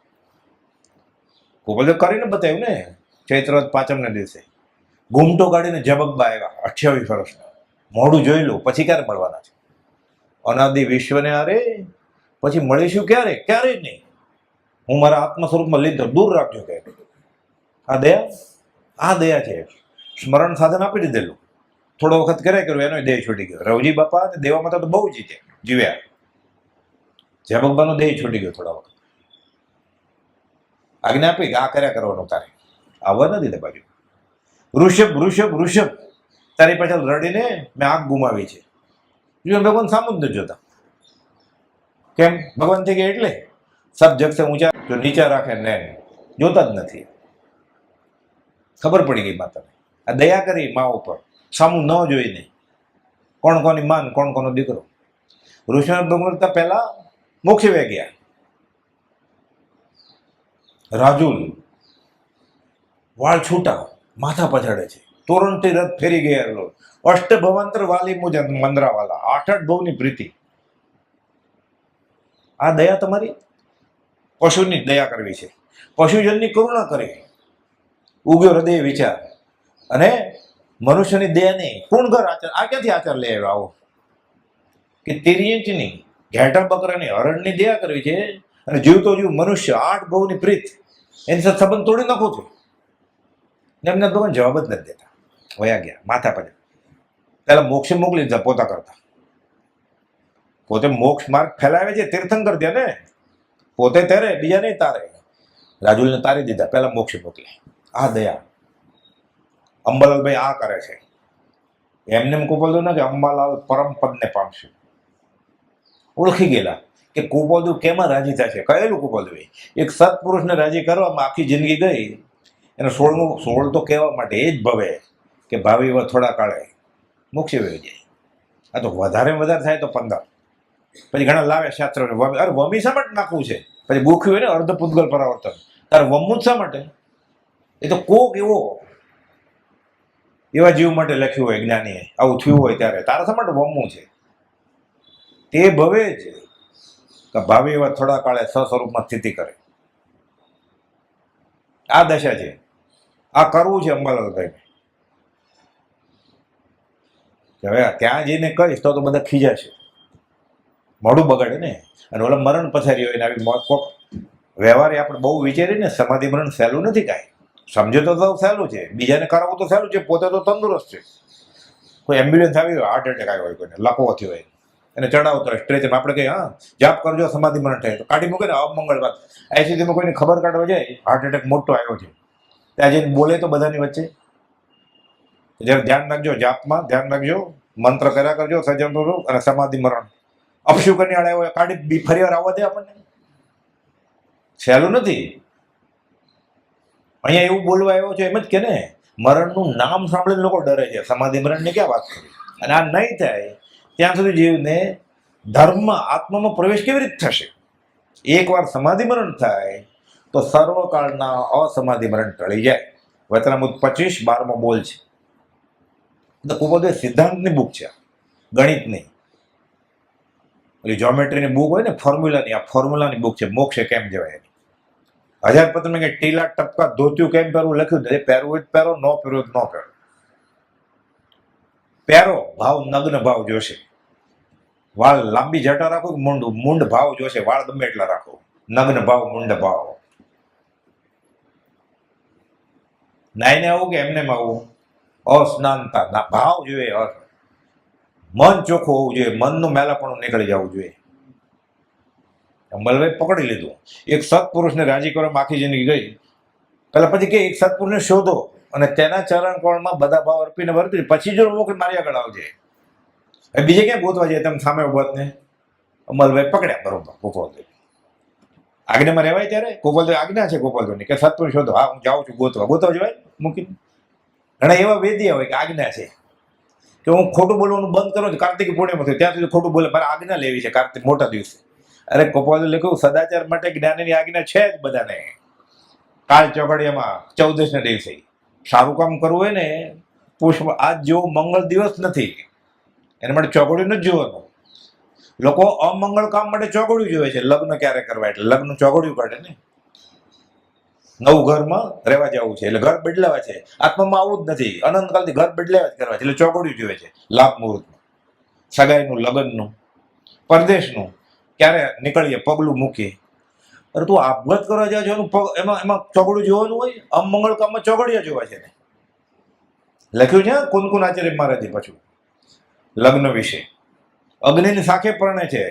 ગોપાલદેવ કરીને બતાવ્યું ને, ચૈત્ર 5મના દિવસે ઘૂમટો કાઢીને ઝબકબા આવ્યા, 28 વર્ષના. મોઢું જોઈ લો, પછી ક્યારે મળવાના છે? અનાદિ વિશ્વને અરે પછી મળીશું ક્યારે? ક્યારે જ નહીં. હું મારા આત્મ સ્વરૂપમાં લીધો, દૂર રાખજો કે. આ દયા છે. સ્મરણ સાધન આપી દીધેલું, થોડો વખત કર્યા કર્યું, એનો દેહ છૂટી ગયો. રવજી બાપા અને દેવા માતા તો બહુ જીવ્યા. ઝબકબાનો દેહ છૂટી ગયો થોડા વખત. આજ્ઞા આપી કે આ કર્યા કરવાનું તારે, આવવા નથી તે બાજુ. ઋષભ ઋષભ ઋષભ, તારી પાછળ રડીને મેં આંખ ગુમાવી છે. ભગવાન સામું જ નથી જોતા. કેમ? ભગવાન થઈ ગયા એટલે સબ જગ સે ઊંચા, જો નીચા રાખે ને જોતા જ નથી. ખબર પડી ગઈ માતાને. આ દયા કરી મા ઉપર, સામું ન જોઈને. કોણ કોની માન, કોણ કોનો દીકરો. ઋષભ ભગવાન પહેલા મોક્ષે વે ગયા. રાજુલ વાળ છૂટા, માથા પછાડે છે, તોરણથી રથ ફેરી ગયા. અષ્ટભવાંતર વાલી મુજ મંદરાવાલા, 8 ભવની પ્રીતિ. આ દયા તમારી? પશુની દયા કરવી છે, પશુજનની કરુણા કરી. ઉગ્યો હૃદય વિચાર અને મનુષ્યની દયા નહીં. પૂર્ણ ઘર આચાર. આ ક્યાંથી આચાર લઈ આવ્યો આવો? કે 13 ઇંચની ઘેટા બકરાની હરણની દયા કરવી છે, અને જીવતો જીવ મનુષ્ય 8 ભવની પ્રીત, એની સાથે સંબંધ તોડી નાખો છો. એમને ભગવાન જવાબ જ નથી દેતા. વયા ગયા માથા પર. પેલા મોક્ષે મોકલી દીધા પોતા કરતા. પોતે મોક્ષ માર્ગ ફેલાવે છે, તીર્થંકર છે ને, પોતે તરે, બીજા નહીં તારે. રાજુલને તારી દીધા, પહેલા મોક્ષ મોકલે. આ દયા. અંબાલાલભાઈ આ કરે છે. એમને એમ કુપોદુ ના કે અંબાલાલ પરમ પદને પામશે. ઓળખી ગયેલા કે કુપોદુ કેમાં રાજી થશે. કહેલું કુપોદુ એક સત્પુરુષને રાજી કરવામાં આખી જિંદગી ગઈ. એને 16 તો કહેવા માટે એ જ ભવે કે ભાવિ થોડા કાળે મોક્ષે વહી જાય. આ તો વધારે થાય તો 15. પછી ઘણા લાવે શાસ્ત્રોને અરે વમી શા માટે નાખવું છે? પછી ભૂખ્યું હોય ને અર્ધ પૂતગલ પરાવર્તન, તારે વમવું જ શા માટે? એ તો કોક એવા જીવ માટે લખ્યું હોય જ્ઞાનીએ, આવું થયું હોય ત્યારે તારા શા માટે વમવું છે? તે ભવે જ કે ભાવિ એવા થોડા કાળે સ્વસ્વરૂપમાં સ્થિતિ કરે. આ દશા છે. આ કરવું છે અંબાલાલભાઈ. હવે ત્યાં જઈને કહીશ તો બધા ખીજાશે, મોઢું બગાડે ને. અને ઓલા મરણ પથારી હોય ને આવી કોક વ્યવહારે આપણે બહુ વિચારીને સમાધિ મરણ સહેલું નથી કાંઈ. સમજે તો સહેલું છે, બીજાને કરાવવું તો સહેલું છે, પોતે તો તંદુરસ્ત છે. કોઈ એમ્બ્યુલન્સ આવી હોય, હાર્ટ એટેક આવ્યો હોય, કોઈને લકવો થયો હોય, એને ચડાવતો હોય સ્ટ્રેચરમાં, આપણે કહીએ હા જાપ કરજો સમાધિ મરણ થાય તો કાઢી મૂકે ને અમંગળ વાત. આઈસીયુમાં કોઈને ખબર કાઢવા જાય હાર્ટ એટેક મોટો આવ્યો છે, ત્યાં જઈને બોલે તો બધાની વચ્ચે. જ્યારે ધ્યાન રાખજો, જાપમાં ધ્યાન રાખજો, મંત્ર કર્યા કરજો સજન અને સમાધિ મરણ. અપશુ કન્યાળા હોય કાઢી ફરી વાર આવવા દે આપણને. સહેલું નથી. અહીંયા એવું બોલવા આવ્યો છે એમ જ કે ને, મરણનું નામ સાંભળીને લોકો ડરે છે, સમાધિ મરણની ક્યાં વાત કરી. અને આ નહીં થાય ત્યાં સુધી જીવને ધર્મ આત્મામાં પ્રવેશ કેવી રીતે થશે? એકવાર સમાધિ મરણ થાય તો સર્વકાળના અસમાધિ મરણ ટળી જાય. વચનામૃત 25:12 બોલ છે. ખૂબ બધું સિદ્ધાંતની બુક છે, ગણિતની. ઓલી જ્યોમેટ્રીની બુક હોય ને ફોર્મ્યુલાની, આ ફોર્મ્યુલાની બુક છે. મોક્ષે કેમ જવાય? 1000 પત્રમાં કે ટીલા ટપકા ધોતિયું કેમ પહેરવું લખ્યું છે. પહેરવું જ પહેરો, ન પહેરવું જ ન પહેરો. પહેરો ભાવ નગ્ન ભાવ જોશે. વાળ લાંબી જટા રાખો કે મૂંડ ભાવ જોશે. વાળ ગમે એટલા રાખો, નગ્ન ભાવ મૂંડ ભાવ. નાઈને આવું કે એમને આવું અસ્નાનતા ના ભાવ જોઈએ. મન ચોખ્ખું હોવું જોઈએ, મનનું મેલાપણું નીકળી જવું જોઈએ. અંબાલાલભાઈ પકડી લીધું. એક સત્પુરુષને રાજી કરવામાં આખી જિંદગી ગઈ. પેલા પછી કે એક સત્પુરુષને શોધો અને તેના ચરણ કોણમાં બધા ભાવ અર્પીને વર્તી, પછી જો મોકલી મારી આગળ આવજે. બીજે ક્યાં ગોતવા જાય તમે સામે ઉભા ને? અંબાલાલભાઈ પકડ્યા બરોબર ગોપાલભાઈ. આજ્ઞામાં રહેવાય ત્યારે ગોપાલભાઈ આજ્ઞા છે ગોપાલભાઈ કે સત્પુરુષ શોધો. હા હું જાઉં છું ગોતવા જવાય મૂકીને. ઘણા એવા વેદિયા હોય કે આજ્ઞા છે કે હું ખોટું બોલવાનું બંધ કરું છું. કાર્તિક પૂર્ણિમા થયું ત્યાં સુધી ખોટું બોલે, મારે આજ્ઞા લેવી છે કાર્તિક મોટા દિવસે. અરે ગોપાલ લખ્યું સદાચાર માટે જ્ઞાનની આજ્ઞા છે જ બધાને. કાળ ચોઘડિયામાં 14 દિવસે સારું કામ કરવું હોય ને, પુષ્પ આજ જેવો મંગળ દિવસ નથી, એના માટે ચોઘડિયું નથી જોવાનું. લોકો અમંગળ કામ માટે ચોઘડિયું જોવે છે. લગ્ન ક્યારે કરવા એટલે લગ્ન ચોઘડિયું કાઢે ને. નવું ઘરમાં રહેવા જવું છે એટલે ઘર બદલાવા છે. આત્મામાં આવું જ નથી, અનંતકાલથી ઘર બદલાવા જ કરવા છે એટલે ચોઘડિયું જોવે છે. લાભ મુહૂર્તનું, સગાઈનું, લગ્નનું, પરદેશનું ક્યારે નીકળીએ પગલું મૂકીએ. અરે તું આપઘાત કરવા જાય છે એમાં ચોઘડિયું જોવાનું હોય? અમંગળ કામમાં ચોઘડિયા જોવા છે ને. લખ્યું છે કુનકુન આચાર્ય મહારાજે પાછું લગ્ન વિશે. અગ્નિની સાખે પરણે છે,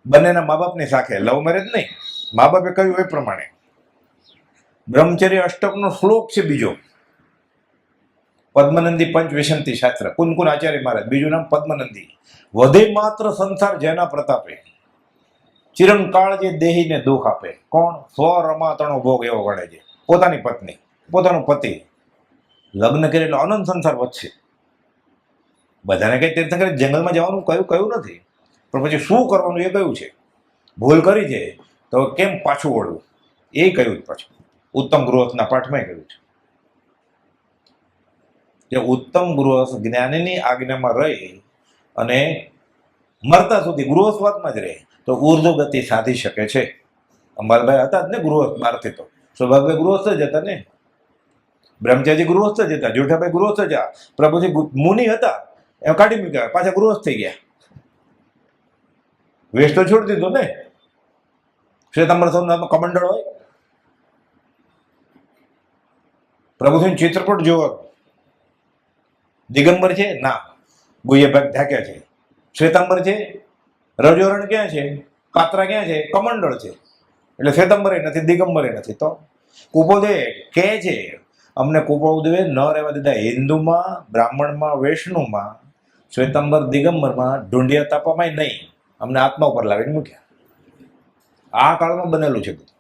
બંનેના મા બાપની સાખે, લવ મેરેજ નહીં. મા બાપે કહ્યું એ પ્રમાણે. બ્રહ્મચર્ય અષ્ટકનો શ્લોક છે બીજો, પદ્મનંદી પંચ વિશંતિ શાસ્ત્ર, કુનકુન આચાર્ય મહારાજ. બીજું નામ પદ્મનંદી. વધે માત્ર સંસાર જેના પ્રતાપે, ચિરંકાળ જે દેહીને દુઃખ આપે. કોણ? સ્વ રમાતણો ભોગ એવો ગણે છે. પોતાની પત્ની, પોતાનો પતિ. લગ્ન કરે એટલે અનંત સંસાર વધશે. બધાને કઈ તીર્થંકર જંગલમાં જવાનું કયું નથી, પણ પછી શું કરવાનું એ કયું છે. ભૂલ કરી છે તો કેમ પાછું વળવું એ કહ્યું પાછું. ઉત્તમ ગૃહસ્થના પાઠમાં કહ્યું છે કે ઉત્તમ ગૃહસ્થ જ્ઞાનીની આજ્ઞામાં રહી અને મરતા સુધી ગૃહસ્થવાદમાં જ રહે તો ઉર્ધ્વ ગતિ સાધી શકે છે. અંબાલાલભાઈ હતા જ ને ગૃહસ્થ બહારથી, તો સૌભાગભાઈ ગૃહસ્થ જ હતા ને, બ્રહ્મચારી ગૃહસ્થ જ હતા, જેઠાભાઈ ગૃહસ્થ જ હતા, પ્રભુજી મુનિ હતા, એમ કાઢી મૂક્યા, પાછા ગૃહસ્થ થઈ ગયા. વેશ તો છોડી દીધો ને. શ્વેતાંબર સ્વામીનો કમંડળ હોય, પ્રભુજીનું ચિત્રપટ જોવો. દિગંબર છે ના, ગુહ્ય ભાગ ઢાંક્યા છે. શ્વેતાંબર છે રજોરણ ક્યાં છે? પાત્રા ક્યાં છે? કમંડળ છે. એટલે શ્વેતંબરે નથી, દિગંબરે નથી. તો કુપોદે કે છે અમને કુપોદે ન રહેવા દીધા હિન્દુમાં, બ્રાહ્મણમાં, વૈષ્ણવમાં, શ્વેતંબર દિગંબરમાં, ઢૂંઢિયા તાપામાં નહીં, અમને આત્મા ઉપર લાવીને મૂક્યા. આ કાળમાં બનેલું છે બધું.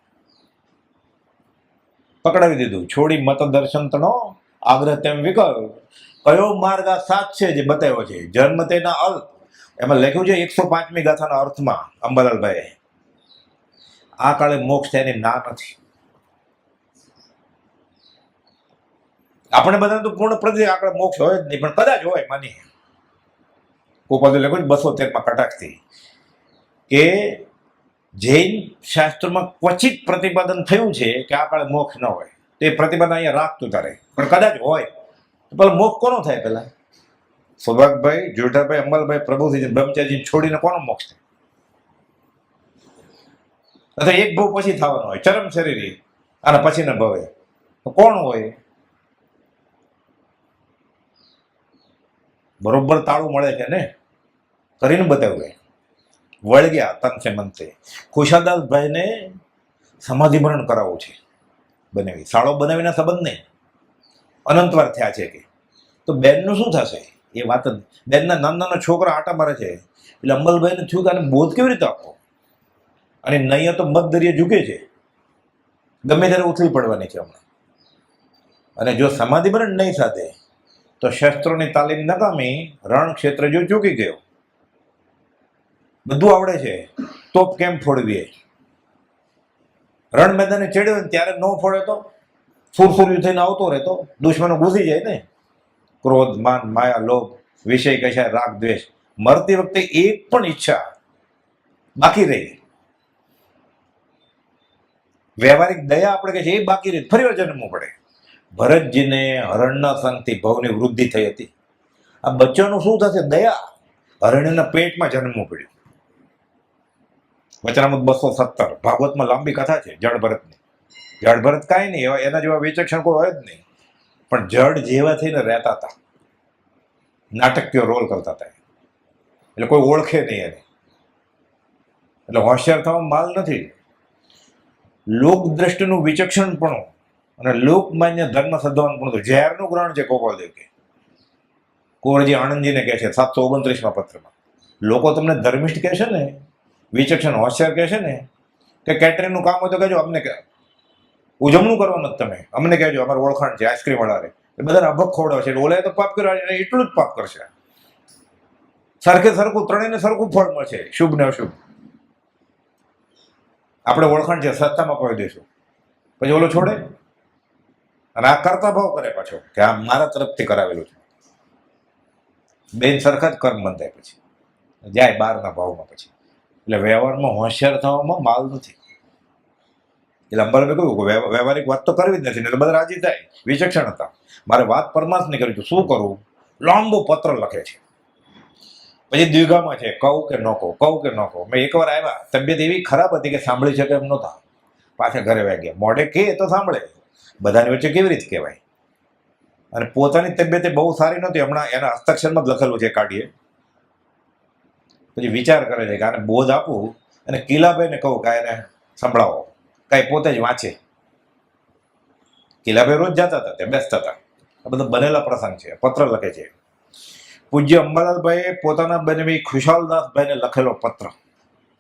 પકડાવી દીધું. છોડી મત દર્શન તણો આગ્રહ તેમ વિકલ. કયો માર્ગ આ સાત છે જે બતાવ્યો છે? જન્મ તેના અલ્પ, એમાં લખ્યું છે 105મી ગાથાના અર્થમાં અંબાલાલભાઈ, આ કાળે મોક્ષ તેની ના નથી. આપણે બધા તો પૂર્ણ પ્રતિ આંકડે મોક્ષ હોય જ નહીં, પણ કદાચ હોય માની. કોપાદે લખ્યું 213માં કટાક્ષથી કે જૈન શાસ્ત્રોમાં ક્વચિત પ્રતિપાદન થયું છે કે આ કાળે મોક્ષ ન હોય. તે પ્રતિપાદન અહીંયા રાખતું તારે, પણ કદાચ હોય તો પેલા મોક્ષ કોનો થાય? પેલા સૌભાગભાઈ, જોઠાભાઈ, અંબાલભાઈ, પ્રભુજી, બ્રહ્મચારી છોડીને કોનો મોક્ષ થાય? અથવા એક ભવ પછી થવાનો હોય, ચરમ શરીરી, અને પછીના ભવે તો કોણ હોય? બરોબર તાળું મળે છે ને, કરીને બતાવ્યું. વળગ્યા તન છે મનથી. ખુશાલદાસભાઈને સમાધિમરણ કરાવવું છે, બનાવી સાળો બનાવીના સંબંધ નહીં, અનંતવાર થયા છે કે. તો બેનનું શું થશે? એ વાત જ. બેનના નાના છોકરા આટા મારે છે, એટલે અંબલભાઈને થયું કે આને બોધ કેવી રીતે આપવો? અને નૈયા તો મત દરિયે ઝૂકે છે, ગમે ત્યારે ઉથલી પડવાની છે હમણાં. અને જો સમાધિમરણ નહીં સાથે તો શસ્ત્રોની તાલીમ નકામી, રણ ક્ષેત્ર જો ચૂકી ગયો. બધું આવડે છે, તોપ કેમ ફોડવીએ? રણ મેદાને ચડ્યો ને ત્યારે ન ફોડે તો સુરસુર્યું થઈને આવતો રહેતો, દુશ્મનો ઘૂસી જાય ને. ક્રોધ, માન, માયા, લોભ, વિષય કશાય, રાગ, દ્વેષ, મરતી વખતે એક પણ ઈચ્છા બાકી રહી. વ્યવહારિક દયા આપણે કહે છે એ બાકી રહી, ફરી વાર જન્મવું પડે. ભરતજીને હરણના સંગથી ભવની વૃદ્ધિ થઈ હતી. આ બચ્ચાનું શું થશે? દયા. હરણ્યના પેટમાં જન્મવું પડ્યું. વચનામૃત 217 ભાગવતમાં લાંબી કથા છે જળ ભરતની. જળ ભરત કાંઈ નહીં, એના જેવા વિચક્ષણ કોઈ હોય જ નહીં, પણ જળ જેવા થઈને રહેતા હતા, નાટકીય રોલ કરતા હતા, એટલે કોઈ ઓળખે નહીં એને. એટલે હોશિયાર થવાનો માલ નથી. લોક દ્રષ્ટિનું વિચક્ષણપણું અને લોકમાન્ય ધર્મ સદ્ભાવન પણ હતું. ઝેરનું ગ્રહણ છે ગોપાલદેવ કે કુંવરજી આણંદજીને કહે છે 729માં પત્રમાં. લોકો તમને ધર્મિષ્ઠ કહે છે ને, વિચક્ષણ હોશિયાર કહે છે ને, કે કેટરિંગનું કામ હોય તો કહેજો અમને, ઉજવણું કરવાનું તમે અમને કહેજો, અમારે ઓળખાણ છે આઈસ્ક્રીમ વાળા. એ બધાને અભક ખવડાવશે, એટલે ઓલાએ તો પાપ કર્યો, એટલું જ પાપ કરશે. સરખે સરખું, ત્રણેયને સરખું ફળ મળશે, શુભ ને અશુભ. આપણે ઓળખાણ છે સસ્તામાં કહી દઈશું, પછી ઓલો છોડે, અને આ કરતા ભાવ કરે પાછો કે આ મારા તરફથી કરાવેલું છે. બેન સરખા જ કર્મ બંધાય, પછી જાય બહારના ભાવમાં. પછી એટલે વ્યવહારમાં હોશિયાર થવામાં માલ નથી. એટલે અંબાલાભાઈ કહ્યું કે વ્યવહારિક વાત તો કરવી જ નથી, એટલે બધા રાજી થાય. વિચક્ષણ હતા. મારે વાત પરમાર્થની કરી છું, શું કરું? લાંબો પત્ર લખે છે, પછી દ્વિગામાં છે, કહું કે ન કહું, કહું કે ન કહું. મેં એકવાર આવ્યા, તબિયત એવી ખરાબ હતી કે સાંભળી શકે એમ નહોતા, પાછા ઘરે વાગ્યા. મોઢે કહે તો સાંભળે, બધાની વચ્ચે કેવી રીતે કહેવાય? અને પોતાની તબિયત બહુ સારી નહોતી, હમણાં એના હસ્તાક્ષરમાં જ લખેલું છે, કાઢીએ. પછી વિચાર કરે છે કે આને બોધ આપું અને કિલાભાઈને કહું કે એને સંભળાવો, કાંઈ પોતે જ વાંચે. કિલાભાઈ રોજ જતા હતા, ત્યાં બેસતા હતા. આ બધા બનેલા પ્રસંગ છે. પત્ર લખે છે પૂજ્ય અંબાલાલભાઈએ પોતાના બનેવી ખુશાલદાસભાઈને લખેલો પત્ર.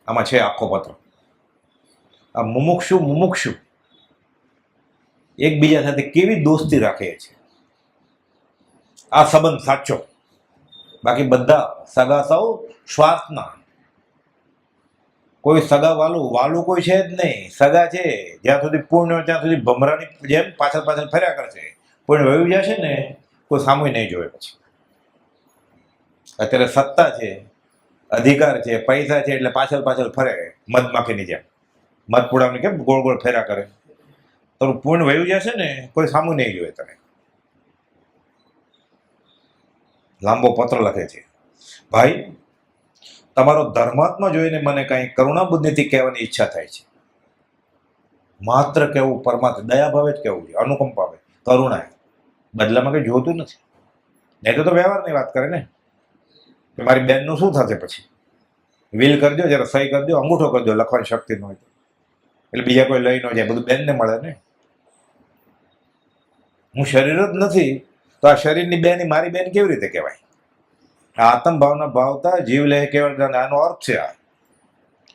આમાં છે આખો પત્ર. આ મુમુક્ષુ એકબીજા સાથે કેવી દોસ્તી રાખે છે. આ સંબંધ સાચો. બાકી બધા સગા સૌ સ્વાર્થના. કોઈ સગા વાલું કોઈ છે જ નહીં. સગા છે જ્યાં સુધી પૂર્ણ હોય ત્યાં સુધી ભમરાની જેમ પાછળ પાછળ ફર્યા કરશે. પૂર્ણ વયું જશે ને કોઈ સામું નહીં જોવે. પછી અત્યારે સત્તા છે, અધિકાર છે, પૈસા છે, એટલે પાછળ પાછળ ફરે મધમાખીની જેમ. મધપુડાની કેમ ગોળ ગોળ ફેરા કરે. તો પૂર્ણ વયું જશે ને કોઈ સામું નહીં જોવે તને. લાંબો પત્ર લખે છે, ભાઈ તમારો ધર્માત્મા જોઈને મને કાંઈ કરુણા બુદ્ધિથી કહેવાની ઈચ્છા થાય છે. માત્ર કહેવું પરમાત્મા દયા ભાવે જ કહેવું છે, અનુકંપા ભાવે, કરુણા. બદલામાં કંઈ જોતું નથી. નહીં તો વ્યવહારની વાત કરે ને કે મારી બેનનું શું થશે પછી. વિલ કરજો, જરા સહી કરજો, અંગૂઠો કરજો, લખવાની શક્તિ ન હોય તો. એટલે બીજા કોઈ લઈ ન જાય, બધું બેનને મળે ને. હું શરીર જ નથી તો આ શરીરની બેન મારી બેન કેવી રીતે કહેવાય? આત્મ ભાવના ભાવતા જીવ લે કેવળ આનો અર્થ છે. આ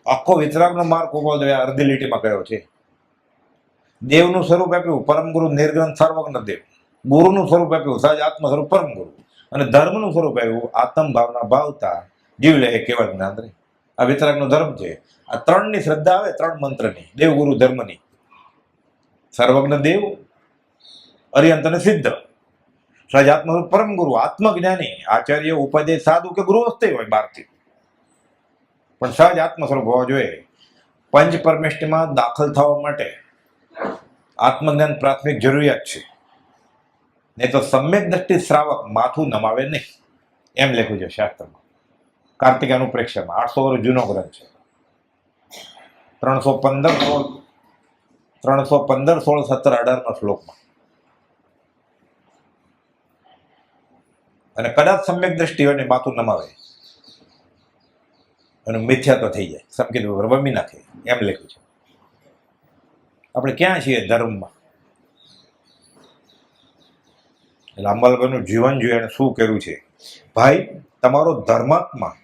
આખો વિતરાગનો માર્ગ ગોપાલ દેવે અડધી લીટીમાં કહ્યો છે. દેવનું સ્વરૂપ આપ્યું પરમ ગુરુ નિર્ગ્રંથ સર્વજ્ઞ દેવ, ગુરુનું સ્વરૂપ આપ્યું સહજ આત્મ સ્વરૂપ પરમ ગુરુ, અને ધર્મનું સ્વરૂપ આવ્યું આત્મ ભાવના ભાવતા જીવ લે કેવળ જ્ઞાન રે. આ વિતરાગનો ધર્મ છે. આ ત્રણની શ્રદ્ધા આવે, ત્રણ મંત્રની, દેવ ગુરુ ધર્મની. સર્વજ્ઞ દેવ, અરિયંત અને સિદ્ધ, સહજાત્મ પરમ ગુરુ, આત્મજ્ઞાની, આચાર્ય, ઉપાધ્યાય, સાધુ કે ગૃહસ્થ હોય બહારથી, પણ સહજ આત્મ સ્વરૂપ હોવા જોઈએ. પંચ પરમેષ્ઠમાં દાખલ થવા માટે આત્મજ્ઞાન પ્રાથમિક જરૂરિયાત છે. નહીં તો સમ્યક દ્રષ્ટિ શ્રાવક માથું નમાવે નહીં, એમ લખ્યું છે શાસ્ત્રમાં. કાર્તિક અનુપ્રેક્ષામાં 800 વર્ષ જૂનો ગ્રંથ છે. 315, 16, 17, 18 શ્લોકમાં. અને કદાચ સમ્યક દ્રષ્ટિ હોય ને માથું નમાવે અને મિથ્યા તો થઈ જાય, સંકેત વમી નાખે, એમ લખ્યું છે. આપણે ક્યાં છીએ ધર્મમાં? એટલે અંબાલાભાઈનું જીવન જોઈએ અને શું કર્યું છે. ભાઈ, તમારો ધર્માત્મા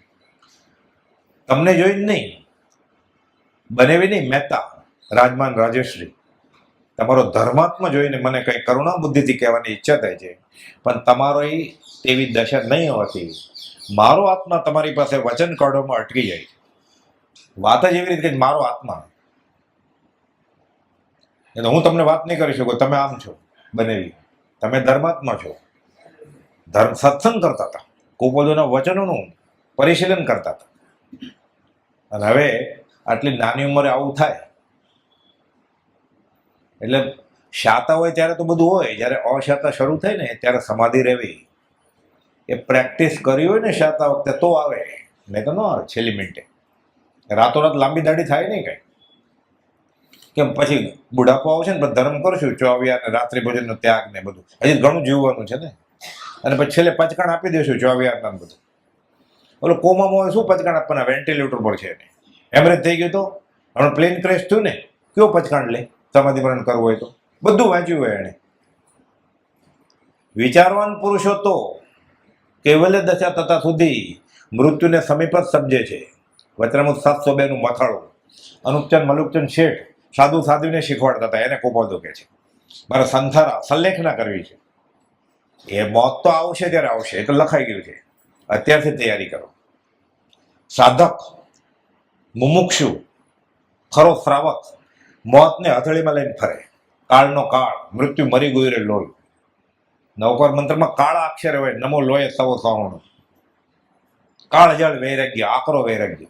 તમને જોઈ જ નહીં, બનેવી નહીં મહેતા, રાજમાન રાજેશ્રી, તમારો ધર્માત્મા જોઈને મને કંઈ કરુણા બુદ્ધિથી કહેવાની ઈચ્છા થાય છે, પણ તમારો એવી દશા નહીં હોવાથી મારો આત્મા તમારી પાસે વચન કાઢવામાં અટકી જાય. વાત જ એવી રીતે મારો આત્મા, એટલે હું તમને વાત નહીં કરી શકું. તમે આમ છો બનેવી, તમે ધર્માત્મા છો. ધર્મ સત્સંગ કરતા હતા, કુપોદોના વચનોનું પરિશીલન કરતા હતા. અને હવે આટલી નાની ઉંમરે આવું થાય એટલે શાતા હોય ત્યારે તો બધું હોય, જ્યારે અશાતા શરૂ થાય ને ત્યારે સમાધિ રહેવી. એ પ્રેક્ટિસ કરી હોય ને શાતા વખતે તો આવે, નહીં તો ન આવે. છેલ્લી મિનિટે રાતોરાત લાંબી દાઢી થાય નહીં કઈ. કેમ પછી બુઢાપો આવશે ને પછી ધર્મ કરશું, ચોવિયાર ને રાત્રિ ભોજનનો ત્યાગ ને બધું, હજી ઘણું જીવવાનું છે ને. અને પછી છેલ્લે પચકાણ આપી દેશું ચોવિયાર ના બધું. ઓલો કોમામાં હોય શું પચકાણ આપવાના? વેન્ટિલેટર પર છે ને, એમરેજ થઈ ગયું તો હમણાં પ્લેન ક્રેશ થયું ને, કયો પચકાણ લે? સમાધિકરણ કરવું હોય તો બધું વાંચ્યું હોય એને. વિચારવાન પુરુષો તો કેવલ્ય દશા તથા સુધી મૃત્યુને સમીપ જ સમજે છે. વચનામૃત 702 નું મથાળું અનુપચંદ મલુકચંદ શેઠ સાધુ સાધુને શીખવાડતા હતા, એને કોપોદો કે છે. મારે સંથારા સંલેખના કરવી છે. એ મોત તો આવશે ત્યારે આવશે, એ તો લખાઈ ગયું છે. અત્યારથી તૈયારી કરો. સાધક, મુમુક્ષુ, ખરો શ્રાવક મોતને હથેળીમાં લઈને ફરે. કાળનો કાળ, મૃત્યુ મરી ગુજરે લોલ. નવકાર મંત્રમાં કાળા અક્ષરે હોય, નમો લોય સવો સહોણ. કાળ જળ વૈરાગ્ય, આકરો વૈરાગ્ય.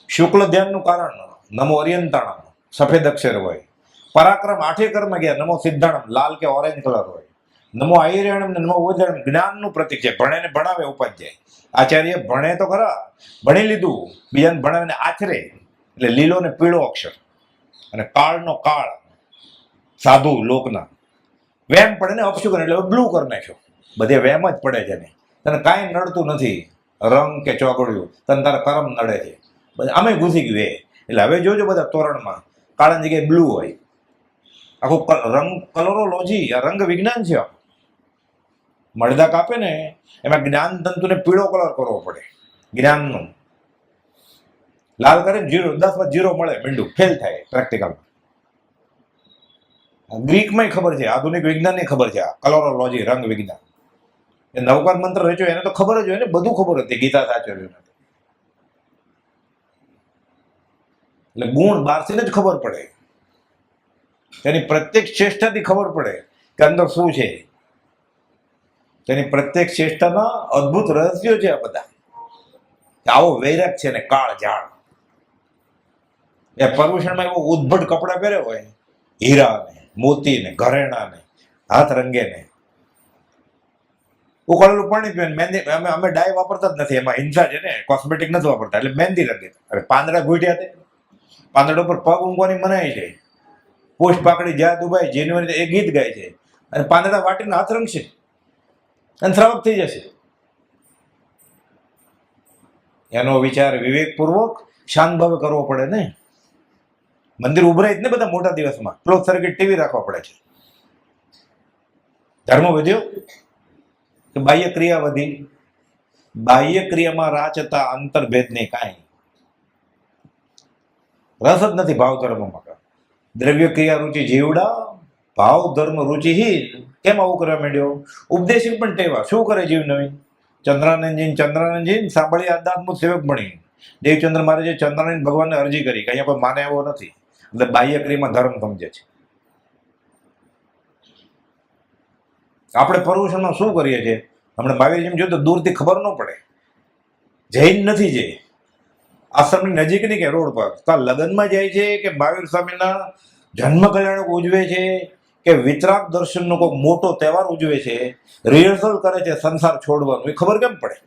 શુક્લ ધ્યાનનું કારણ નમો અરિયંતાણમ, સફેદ અક્ષર હોય. પરાક્રમ 8 કર્મ ગયા, નમો સિદ્ધાણમ, લાલ કે ઓરેન્જ કલર હોય. નમો આયર્યણમ ને નમો ઉદયણમ, જ્ઞાનનું પ્રતીક છે. ભણે ને ભણાવે ઉપાધ્યાય. આચાર્ય ભણે તો ખરા, ભણી લીધું, બીજાને ભણાવીને આચરે, એટલે લીલો ને પીળો અક્ષર. અને કાળનો કાળ, સાધુ લોકના વેમ પડે ને અપશુકન, એટલે બ્લુ કરી નાખ્યો. બધે વેમ જ પડે છે ને, તને કાંઈ નડતું નથી. રંગ કે ચોગડિયું, તને તારા કરમ નડે છે. અમે ઘૂસી ગયું એ. એટલે હવે જોજો બધા તોરણમાં કાળાની જગ્યાએ બ્લુ હોય. આખું રંગ કલરોલોજી, આ રંગ વિજ્ઞાન છે. મળદા કાપે ને એમાં જ્ઞાન તંતુને પીળો કલર કરવો પડે. જ્ઞાનનો લાલ કરે 0, 10 0 મળે, મીંડું ફેલ થાય પ્રેક્ટિકલમાં. ગ્રીકમાં ખબર છે, આધુનિક વિજ્ઞાનને ખબર છે. આ કલરોલોજી, રંગ વિજ્ઞાન, એ નવકાર મંત્ર રચ્યો એને તો ખબર જ હોય ને, બધું ખબર હતી ગીતા સાચવ્યું. એટલે ગુણ બહારથી જ ખબર પડે, તેની પ્રત્યેક ચેષ્ટાથી ખબર પડે કે અંદર શું છે. તેની પ્રત્યેક ચેષ્ટામાં અદ્ભુત રહસ્યો છે. આ બધા આવો વૈરાગ છે ને કાળ ઝાડ. એ પર્યુષણમાં એવો ઉદ્ભટ કપડા પહેરે હોય, હીરા ને મોતી ને ઘરેણા ને હાથ રંગે ને, ઉકાળેલું પાણી પીવે. મહેંદી અમે ડાય વાપરતા જ નથી, એમાં હિંસા છે ને, કોસ્મેટિક નથી વાપરતા, એટલે મહેંદી રંગે. અરે પાંદડા ઘૂંટ્યા તે પાંદડા ઉપર પગ ઊંઘવાની મનાય છે. પોષ પાકડી જ્યાં દુબાઈ જેન્યુઅરી એ ગીત ગાય છે, અને પાંદડા વાટીને હાથ રંગશે અને શ્રાવક થઈ જશે. એનો વિચાર વિવેકપૂર્વક શાંત ભાવે કરવો પડે ને. મંદિર ઉભરાય જ ને બધા મોટા દિવસમાં, ક્લોઝ સર્કિટ ટીવી રાખવા પડે છે. ધર્મ વધ્યો કે બાહ્ય ક્રિયા વધી? બાહ્ય ક્રિયામાં રાચતા અંતર્ભેદ નહીં, કાંઈ રસ જ નથી ભાવ ધર્મમાં. દ્રવ્ય ક્રિયા રુચિ જીવડા, ભાવ ધર્મ રુચિહીન. કેમ આવું કરવા માંડ્યો? ઉપદેશી પણ ટેવા. શું કરે જીવ નવીન? ચંદ્રાનંદજી સાંભળી આધ્યાત્મિક સેવક બની દેવચંદ્ર મહારાજે ચંદ્રાનંદ ભગવાનને અરજી કરી કે અહીંયા કોઈ માને એવો નથી, એટલે બાહ્ય ક્રિયામાં ધર્મ સમજે છે. આપણે પર્યુષણમાં શું કરીએ છીએ? હમણાં મહાવીરજી જોયું તો દૂરથી ખબર ન પડે, જૈન નથી જે આશ્રમની નજીકની કે રોડ પર તો લગ્નમાં જાય છે કે મહાવીર સ્વામીના જન્મ કલ્યાણક ઉજવે છે કે વિતરાગ દર્શનનો કોઈ મોટો તહેવાર ઉજવે છે, રિહર્સલ કરે છે સંસાર છોડવાનું, એ ખબર કેમ પડે?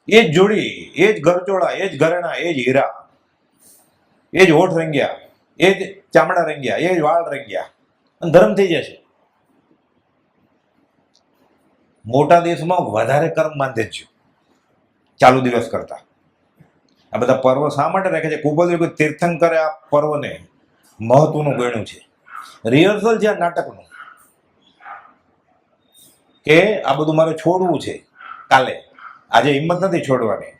એ જ જોડી, એ જ ઘરચોળા, એ જ ઘરેણા, એ જ હીરા, એ જ હોઠ રંગ્યા, એ જ ચામડા રંગ્યા, એ જ વાળ રંગ્યા, અને ધર્મ થઈ જશે. મોટા દેશમાં વધારે કર્મ બાંધે છે ચાલુ દિવસ કરતા. આ બધા પર્વ શા માટે રાખે છે? કુબલ કોઈ તીર્થંકરે આ પર્વને મહત્વનું ગણ્યું છે. રિહર્સલ છે આ નાટકનું, કે આ બધું મારે છોડવું છે કાલે, આજે હિંમત નથી છોડવાની.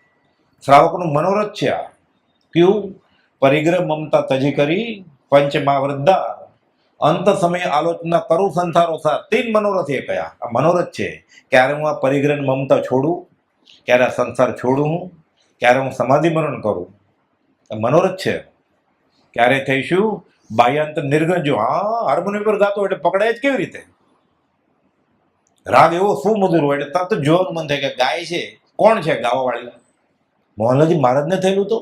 શ્રાવકનું મનોરથ છે આ. કયું? પરિગ્રહ મમતા તજી કરી પંચમા વૃદ્ધા, અંત સમયે આલોચના કરું સંસારો સાર. 3 મનોરથ એ કયા? આ મનોરથ છે. ક્યારે હું આ પરિગ્રહ મમતા છોડું, ક્યારે આ સંસાર છોડું હું, ક્યારે હું સમાધિ મરણ કરું. મનોરથ છે. ક્યારે થઈશું બાહ્યાંતર નિર્ગંજો. હા, હાર્મોનિયમ પર ગાતો એટલે પકડાય જ કેવી રીતે? રાગ એવો શું મધુર હોય એટલે તરત જોવાનું મન થાય કે ગાય છે. કોણ છે ગાવા વાળી? મોહનલાલજી મહારાજને થયેલું તો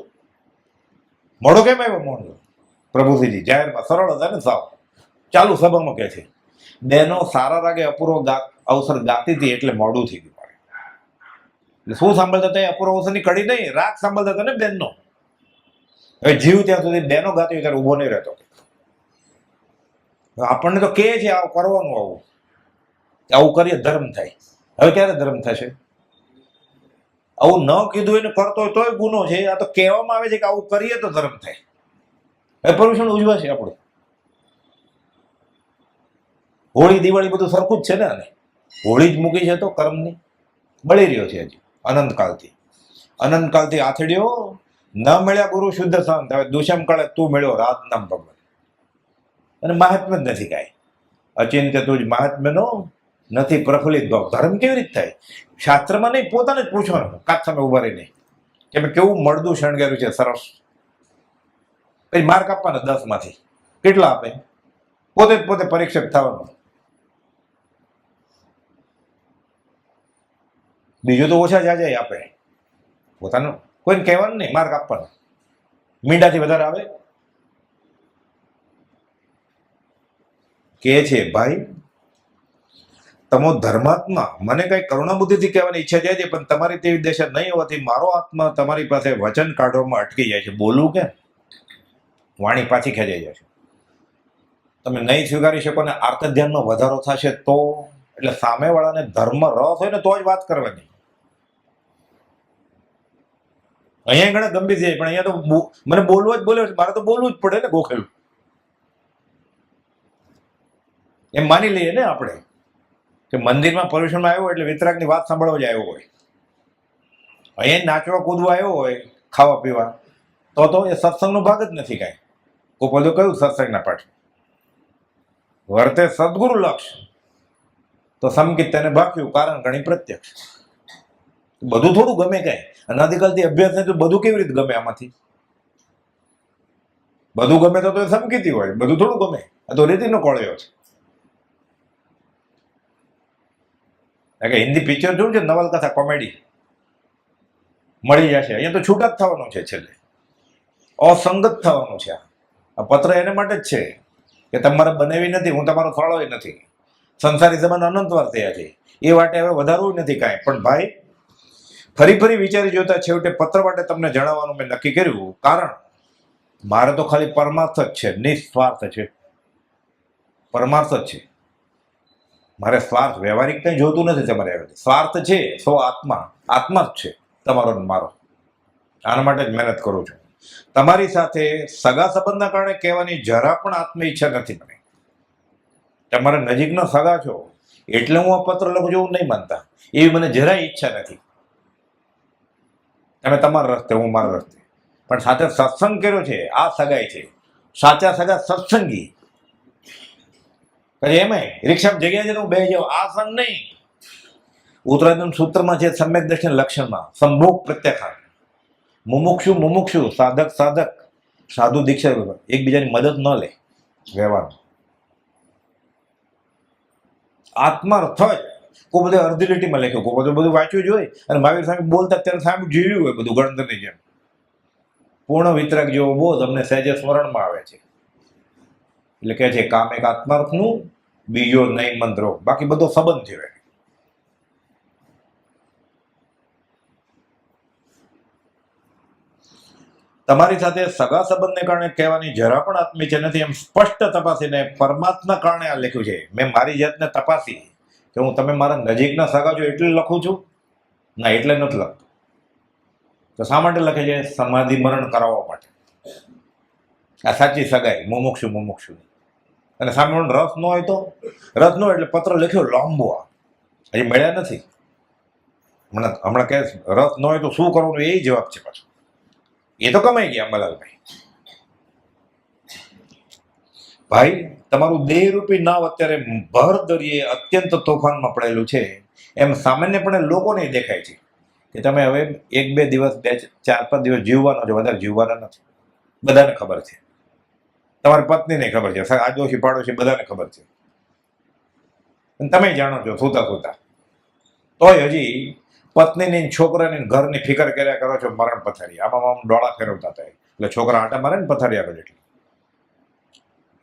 મોડો કેમ આવ્યો મોહનલાલ? પ્રભુજીજી જાહેરમાં સરળ હતા ને, સાવ ચાલુ સભામાં કહે છે બેનો સારા રાગે અપૂર્વ અવસર ગાતી હતી એટલે મોડું થઈ ગયું. એટલે શું સાંભળતા હતા? અપૂર્વ અવસરની કડી નહીં, રાગ સાંભળતા હતા ને બેનનો. હવે જીવ ત્યાં સુધી બેનો ગાતી હોય ત્યારે ઉભો નહીં રહેતો. આપણને તો કે છે આવું કરવાનું, આવું કરીએ ધર્મ થાય. હવે ક્યારે ધર્મ થશે? આવું ન કીધું એને કરતો હોય તોય ગુનો છે. આ તો કહેવામાં આવે છે કે આવું કરીએ તો ધર્મ થાય. હવે પર્યુષણ ઉજવાશે આપણું. હોળી દિવાળી બધું સરખું જ છે ને. આને હોળી જ મૂકી છે તો કર્મની બળી રહ્યો છે હજી અનંતકાળથી આથડ્યો. ન મળ્યા ગુરુ શુદ્ધ સંત, હવે દુષ્મ કાળે તું મળ્યો રાત નામ ભગવાન. અને મહાત્મ્ય જ નથી કાંઈ. અચિંત્ય તું જ મહાત્મ્યનો નથી પ્રફુલ્લિત ભાવ. ધર્મ કેવી રીતે થાય? શાસ્ત્રમાં નહીં, પોતાને જ પૂછવાનું કાચ સામે ઉભા રહીને કે મેં કેવું મળદું શણગાર્યું છે, સરસ. પછી માર્ક આપવાના 10 માંથી કેટલા આપે? પોતે પરીક્ષક થવાનું. બીજું તો ઓછા જાજાય આપે. પોતાનું કોઈને કહેવાનું નહીં, માર્ક આપવાનો. મીંડાથી વધારે આવે કે છે ભાઈ તમો ધર્માત્મા, મને કઈ કરુણા બુદ્ધિથી કહેવાની ઈચ્છા જાય છે, પણ તમારી તેવી દશા નહીં હોવાથી મારો આત્મા તમારી પાસે વચન કાઢવામાં અટકી જાય છે. બોલવું કે વાણી પાછી ખેંચાઈ જાય છે. તમે નહીં સ્વીકારી શકો ને આર્ત ધ્યાનમાં વધારો થશે તો, એટલે સામેવાળાને ધર્મ રસ હોય ને તો જ વાત કરવાની. અહીંયા ઘણા ગંભીર છે, પણ અહીંયા તો મને બોલવો જ બોલ્યો છે, મારે તો બોલવું જ પડે ને. ગોખેલું એમ માની લઈએ ને આપણે કે મંદિરમાં પર્યુષણમાં આવ્યો એટલે વિતરાગની વાત સાંભળવા જ આવ્યો હોય. અહીંયા નાચવા કૂદવા આવ્યો હોય, ખાવા પીવા, તો એ સત્સંગનો ભાગ જ નથી કાંઈ. ગોપાલ કયું સત્સંગના પાઠ વર્તે સદગુરુ લક્ષ તો સમકિત તેને બાક્યું કારણ ઘણી પ્રત્યક્ષ. બધું થોડું ગમે કાંઈ? અનાદિકાલથી અભ્યાસ નહીં તો બધું કેવી રીતે ગમે? આમાંથી બધું ગમે તો એ સમકીતી હોય, બધું થોડું ગમે. આ તો રીતિનો કોળ્યો છે. કે હિન્દી પિક્ચર જોયું છે, નવલકથા કોમેડી મળી જશે. અહીંયા તો છૂટા જ થવાનું છે, છેલ્લે અસંગત થવાનું છે. આ પત્ર એને માટે જ છે કે તમારે બનાવી નથી, હું તમારો થોડોય નથી. સંસારી સંબંધ અનંતવાર થયા છે, એ વાટે હવે વધારવું નથી કાંઈ. પણ ભાઈ ફરી વિચારી જોતા છેવટે પત્ર માટે તમને જણાવવાનું મેં નક્કી કર્યું. કારણ મારે તો ખાલી પરમાર્થ જ છે, નિસ્વાર્થ છે, પરમાર્થ જ છે. મારે સ્વાર્થ વ્યવહારિક કંઈ જોતું નથી તમારે આગળ. સ્વાર્થ છે સો આત્મા જ છે તમારો ને મારો. આના માટે જ મહેનત કરું છું. તમારી સાથે સગા સંબંધના કારણે કહેવાની જરા પણ આત્મ ઈચ્છા નથી મને. તમારા નજીકના સગા છો એટલે હું આ પત્ર લખું છું એવું નહીં માનતા. એવી મને જરાય ઈચ્છા નથી. તમે તમારા રસ્તે, હું મારા રસ્તે, પણ સાથે સત્સંગ કર્યો છે, આ સગાઈ છે. સાચા સગા સત્સંગી. પછી એમાંય રિક્ષામાં જગ્યા છે તો હું બે જાઉં, આ સંગ નહીં. ઉત્તરાયણ સૂત્રમાં છે સમ્યક દર્શન લક્ષણમાં સંભોગ પ્રત્યાખાન. મુમુક્ષુ સાધક સાધુ દીક્ષા એકબીજાની મદદ ન લે વ્યવહારમાં. આત્માર્થ જ કોઈ બધે અડધી લીટીમાં લખ્યું, કોઈ બધું વાંચ્યું જ હોય અને મહાવીર સ્વામી બોલતા ત્યારે સામે જીવ્યું હોય બધું ગણતરની જેમ. પૂર્ણ વિતરાગ જેવો બોધ અમને સહેજે સ્મરણમાં આવે છે. એટલે કહે છે કામ એક આત્માર્થનું, બીજો નહીં મંત્રો, બાકી બધો સંબંધ છે. તમારી સાથે સગા સંબંધને કારણે કહેવાની જરા પણ આત્મીય નથી એમ સ્પષ્ટ તપાસીને પરમાત્મા કારણે આ લખ્યું છે. મેં મારી જાતને તપાસી કે હું તમે મારા નજીકના સગા છો એટલે લખું છું? ના, એટલે નથી લખતો. તો શા માટે લખે છે? સમાધિ મરણ કરાવવા માટે. આ સાચી સગાઈ મુમુક્ષુ. અને સામે રસ ન હોય તો રસ ન હોય એટલે પત્ર લખ્યો લાંબો, હજી મળ્યા નથી. હમણાં કહે રસ ન હોય તો શું કરવાનું, એ જવાબ છે પાછો. એ તો કમાઈ ગયા અંબાલાલભાઈ. ભાઈ, તમારું દેહરૂપી નાવ અત્યારે ભર દરિયે અત્યંત તોફાનમાં પડેલું છે. એમ સામાન્યપણે લોકોને દેખાય છે કે તમે હવે 1-2 દિવસ 4-5 દિવસ જીવવાનો છો, વધારે જીવવાના નથી. બધાને ખબર છે. તમારી પત્નીને ખબર છે, આડોશી પાડોશી બધાને ખબર છે. તમે જાણો છો સુતા તોય હજી પત્નીની છોકરાની ઘરની ફિકર કર્યા કરો છો. મરણ પથારી આમાં ડોળા ફેરવતા હતા એટલે છોકરા આટા મારે ને પથારી આગળ. એટલે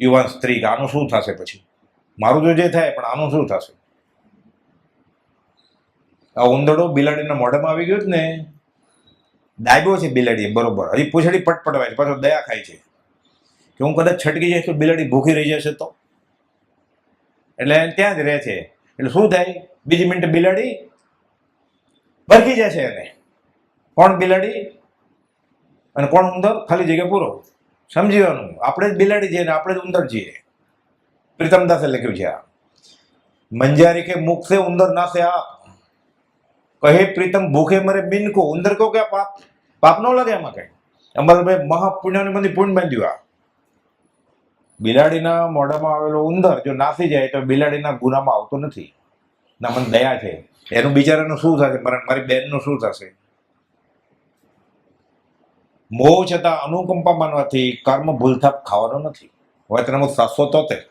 યુવાન સ્ત્રી કે આનું શું થશે પછી? મારું તો જે થાય, પણ આનું શું થશે? આ ઉંદરડો બિલાડીના મોઢામાં આવી ગયો ને, ડાયબો છે બિલાડી બરોબર, હજી પૂછડી પટપટવાય છે, પાછો દયા ખાય છે કે હું કદાચ છટકી જાય તો બિલાડી ભૂખી રહી જશે તો. એટલે ત્યાં જ રહે છે. એટલે શું થાય? બીજી મિનિટે બિલાડી ભરકી જશે. એને કોણ બિલાડી અને કોણ ઉંદર? ખાલી જગ્યા પૂરો. સમજીવાનું, આપણે જ બિલાડી છીએ ને આપણે જ ઉંદર છીએ. પ્રીતમદાસે લખ્યું છે આ. મંજારી કે મુખ से ઉંદર નાસે આપ, કહે પ્રીતમ ભૂખે મરે બિન કો. ઉંદર કો ક્યાં પાપ ન લાગે એમાં કઈ? અંબાલાલભાઈ મહાપુણ્યની મંદી પુણ્ય બાંધ્યું. આ બિલાડીના મોઢામાં આવેલો ઉંદર જો નાસી જાય તો બિલાડીના ગુનામાં આવતો નથી. ના, મને દયા છે. એનું બિચારાનું શું થશે? મારી બેનનું શું થશે? મોહ છતાં અનુકંપા માનવાથી કર્મ ભૂલથાપ ખાવાનો નથી. વચન નંબર 773.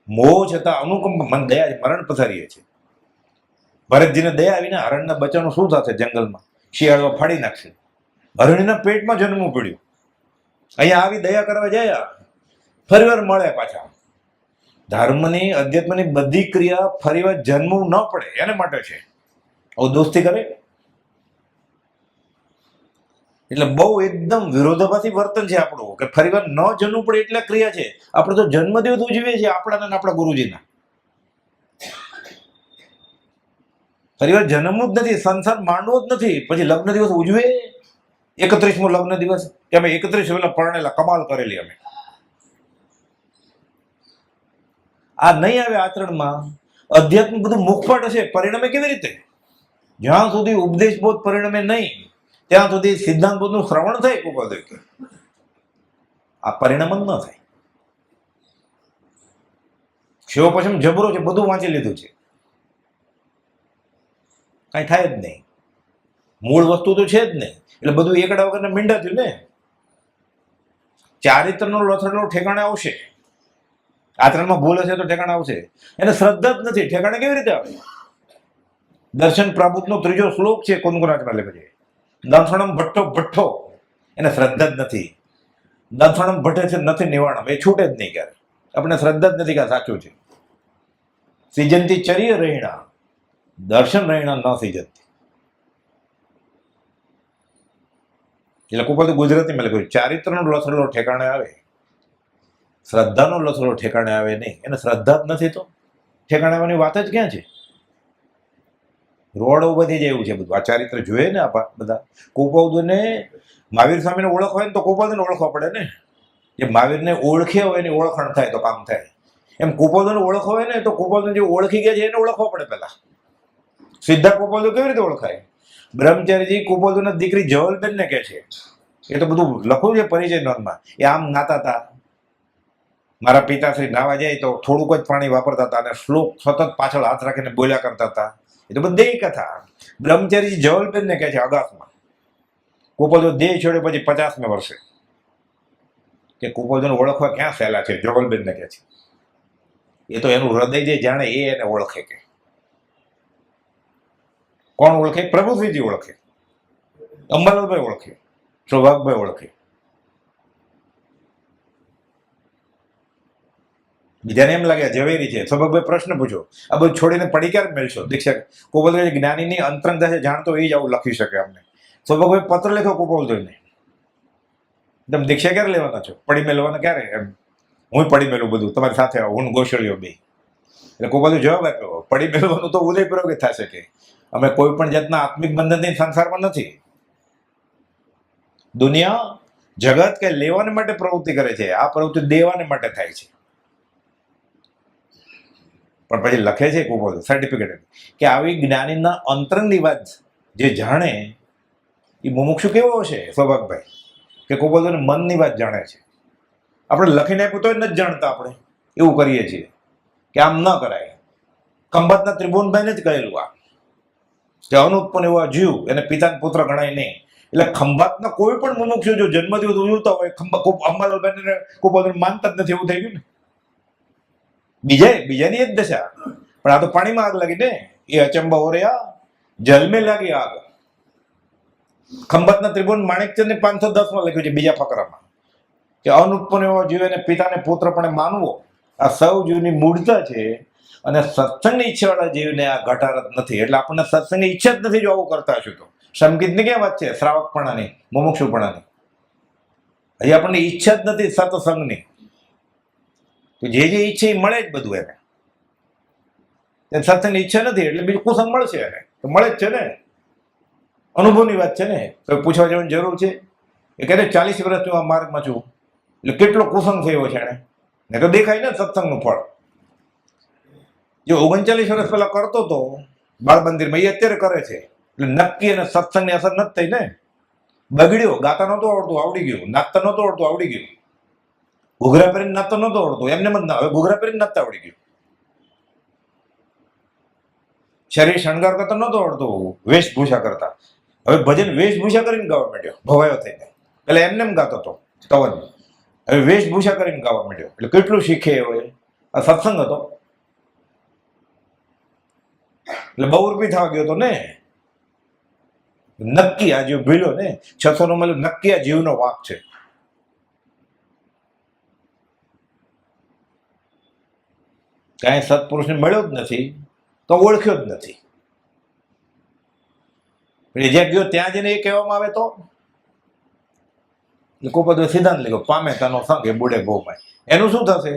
મોહ છતાં અનુકંપા, મને દયા છે, મરણ પથારીએ છે. ભરતજીને દયા આવીને હરણના બચ્ચાનું શું થશે? જંગલમાં શિયાળો ફાડી નાખશે. હરણીના પેટમાં જન્મવું પડ્યું. અહીંયા આવી દયા કરવા જાય, ફરીવાર મળે પાછા. ધર્મની અધ્યાત્મની બધી ક્રિયા ફરીવાર જન્મવું ન પડે એને માટે છે. દોસ્તી કરે એટલે બહુ એકદમ વિરોધાભાસી વર્તન છે આપણું કે ફરીવાર ન જન્મવું પડે એટલે ક્રિયા છે. આપણે તો જન્મદિવસ ઉજવીએ છીએ આપણા ને આપણા ગુરુજીના. ફરીવાર જન્મવું જ નથી, સંસાર માંડવો જ નથી, પછી લગ્ન દિવસ ઉજવે. 31મો લગ્ન દિવસ કે અમે 31 વેલા પરણેલા, કમાલ કરેલી અમે. આ નહીં આવે આચરણમાં, અધ્યાત્મ બધું મુખપટ હશે, પરિણામે કેવી રીતે? જ્યાં સુધી ઉપદેશ બોધ પરિણામે નહીં ત્યાં સુધી સિદ્ધાંત બોધનું શ્રવણ થાય કોઈ આ પરિણામ જ ન થાય. શિવ પછી જબરો છે, બધું વાંચી લીધું છે, કઈ થાય જ નહીં. મૂળ વસ્તુ તો છે જ નહીં. એટલે બધું એકડા વગર મીંડા થયું ને. ચારિત્રનો લથડો ઠેકાણે આવશે. આચરણમાં ભૂલ હશે તો ઠેકાણે આવશે. એને શ્રદ્ધા જ નથી, ઠેકાણે કેવી રીતે આવે? દર્શન પ્રાબુતનો 3જો શ્લોક છે કોનકોનાટમાં લખે છે, દંથણમ ભઠ્ઠો. એને શ્રદ્ધા જ નથી. દંથણમ ભટ્ટે છે નથી નિવાણમ, એ છૂટે જ નહીં ક્યારે. આપણે શ્રદ્ધા જ નથી કે સાચું છે. સિજંતી ચર્ય રહીણા, દર્શન રહીણા ન સિજંતી. એટલે કોઈ બધું ગુજરાતીમાં લખ્યું, ચારિત્રનો લથડો ઠેકાણે આવે, શ્રદ્ધાનો લથડો ઠેકાણે આવે નહીં. એને શ્રદ્ધા જ નથી તો ઠેકાણાની વાત જ ક્યાં છે? રોડ વધી જાય એવું છે બધું. આ ચારિત્ર જોઈએ ને આ બધા. કુપોદને મહાવીર સ્વામીને ઓળખ હોય ને તો કુપોદને ઓળખવા પડે ને. જે મહાવીરને ઓળખ્યા હોય એની ઓળખાણ થાય તો કામ થાય. એમ કુપોદને ઓળખ હોય ને તો કુપોદને જે ઓળખી ગયા છે એને ઓળખવા પડે પહેલા. સીધા કુપોદો કેવી રીતે ઓળખાય? બ્રહ્મચારીજી કુપોદોના દીકરી જવલબેનને કહે છે, એ તો બધું લખવું છે પરિચય નોંધમાં. એ આમ નાતા હતા, મારા પિતાશ્રી નાવા જાય તો થોડુંક જ પાણી વાપરતા હતા અને શ્લોક સતત પાછળ હાથ રાખીને બોલ્યા કરતા હતા. એ તો બધી કથા. બ્રહ્મચારીજી જવલબેનને કહે છે અગાસમાં. કુપોદો દેહ છોડ્યો પછી 50મે વર્ષે કે કુપોદોને ઓળખવા ક્યાં સહેલા છે? જવલબેનને કહે છે. એ તો એનું હૃદય જે જાણે એ એને ઓળખે. કે કોણ ઓળખે? પ્રભુશ્રીજી ઓળખે, અંબાલાલભાઈ ઓળખે, સૌભાગભાઈ ઓળખે. બીજાને એમ લાગે ઝવેરી છે. સૌભાગભાઈ પ્રશ્ન પૂછો, આ બધું છોડીને પડી ક્યારે મેળશો? દીક્ષા કુપોદો જ્ઞાનીની અંતરંગતા છે જાણતો એ જ આવું લખી શકે અમને. સૌભાગભાઈ પત્ર લખ્યો કુપોદને, તમે દીક્ષા ક્યારે લેવાના છો? પડી મેળવાના ક્યારે? એમ હું પડી મેળવું બધું તમારી સાથે આવું, હું ગોશળીઓ બે. એટલે કુપોદે જવાબ આપ્યો, પડી મેળવાનું તો ઉદયપૂર્વક થશે કે અમે કોઈ પણ જાતના આત્મિક બંધનથી સંસારમાં નથી. દુનિયા જગત કે લેવાને માટે પ્રવૃત્તિ કરે છે, આ પ્રવૃત્તિ દેવાને માટે થાય છે. પણ પછી લખે છે કુપોદ સર્ટિફિકેટ કે આવી જ્ઞાનીના અંતરંગની વાત જે જાણે એ મુમુક્ષુ કેવો હશે? સૌભાગભાઈ કે કુપોદોને મનની વાત જાણે છે. આપણે લખીને આપ્યું તો નથી જાણતા. આપણે એવું કરીએ છીએ કે આમ ન કરાય. ખંભાતના ત્રિભુવનભાઈને જ કહેલું આ કે અનુત્પન્ન એવા જીવ એને પિતાના પુત્ર ગણાય નહીં. એટલે ખંભાતના કોઈ પણ મુમુક્ષુ જો જન્મદિવસ ઉજવતા હોય, અંબાલાલભાઈને કુપોદને માનતા જ નથી, એવું થઈ ગયું ને. બીજાની એ જ દશા. પણ આ તો પાણીમાં આગ લાગી ને, એ અચંબા હો રહ્યા જલમે લાગી આગ. ખંભાતના ત્રિભુવન માણેકચંદને 510માં લખ્યું છે બીજા ફકરામાં કે અનુત્પન્ન એવો જીવ એને પિતાને પુત્ર પણ માનવો આ સૌ જીવની મૂળતા છે. અને સત્સંગની ઈચ્છાવાળા જીવને આ ઘટાડત નથી. એટલે આપણને સત્સંગની ઈચ્છા જ નથી જો આવું કરતા હશું તો. સંગીતની ક્યાં વાત છે? શ્રાવકપણાની, મુમુક્ષુપણાની. હજી આપણને ઈચ્છા જ નથી સત્સંગની. તો જે ઈચ્છા એ મળે જ બધું એને. સત્સંગની ઈચ્છા નથી એટલે બીજું કુસંગ મળશે એને તો મળે જ છે ને. અનુભવની વાત છે ને. તો પૂછવા જવાની જરૂર છે? એ કહે 40 વર્ષથી આ માર્ગમાં છું એટલે કેટલો કુસંગ થયો છે એને. ને તો દેખાય ને સત્સંગનું ફળ. જો 39 વર્ષ પહેલા કરતો હતો બાળ મંદિરમાં, એ અત્યારે કરે છે. એટલે નક્કી એને સત્સંગની અસર નથી થઈ ને. બગડ્યો, ગાતા નહોતું આવડતું, આવડી ગયું. નાચતા નહોતું આવડતું, આવડી ગયું. ઘૂઘરા પહેરીને નાચતો નહોતો આવડતું, એમને જ ના. હવે ઘૂઘરા પહેરીને નાચતા આવડી ગયું. શરીર શણગાર કરતા નહોતો આવડતું, વેશભૂષા કરતા. હવે ભજન વેશભૂષા કરીને ગાવા માંડ્યો, ભવાયો થઈને. એટલે એમને એમ ગાતો હતો કવન, હવે વેશભૂષા કરીને ગાવા માંડ્યો. એટલે કેટલું શીખે હવે. આ સત્સંગ હતો એટલે બહુ રૂપી થવા ગયો હતો ને. નક્કી આ જીવ ભીલો ને 600 નો મળ્યો, નક્કી આ જીવનો વાંક છે. કાંઈ સત્પુરુષને મળ્યો જ નથી તો ઓળખ્યો જ નથી. જ્યાં ગયો ત્યાં જઈને એ કહેવામાં આવે તો કુપોદે સિદ્ધાંત લીધો, પામે તનો સંગ એ બુડે ભોપાય. એનું શું થશે?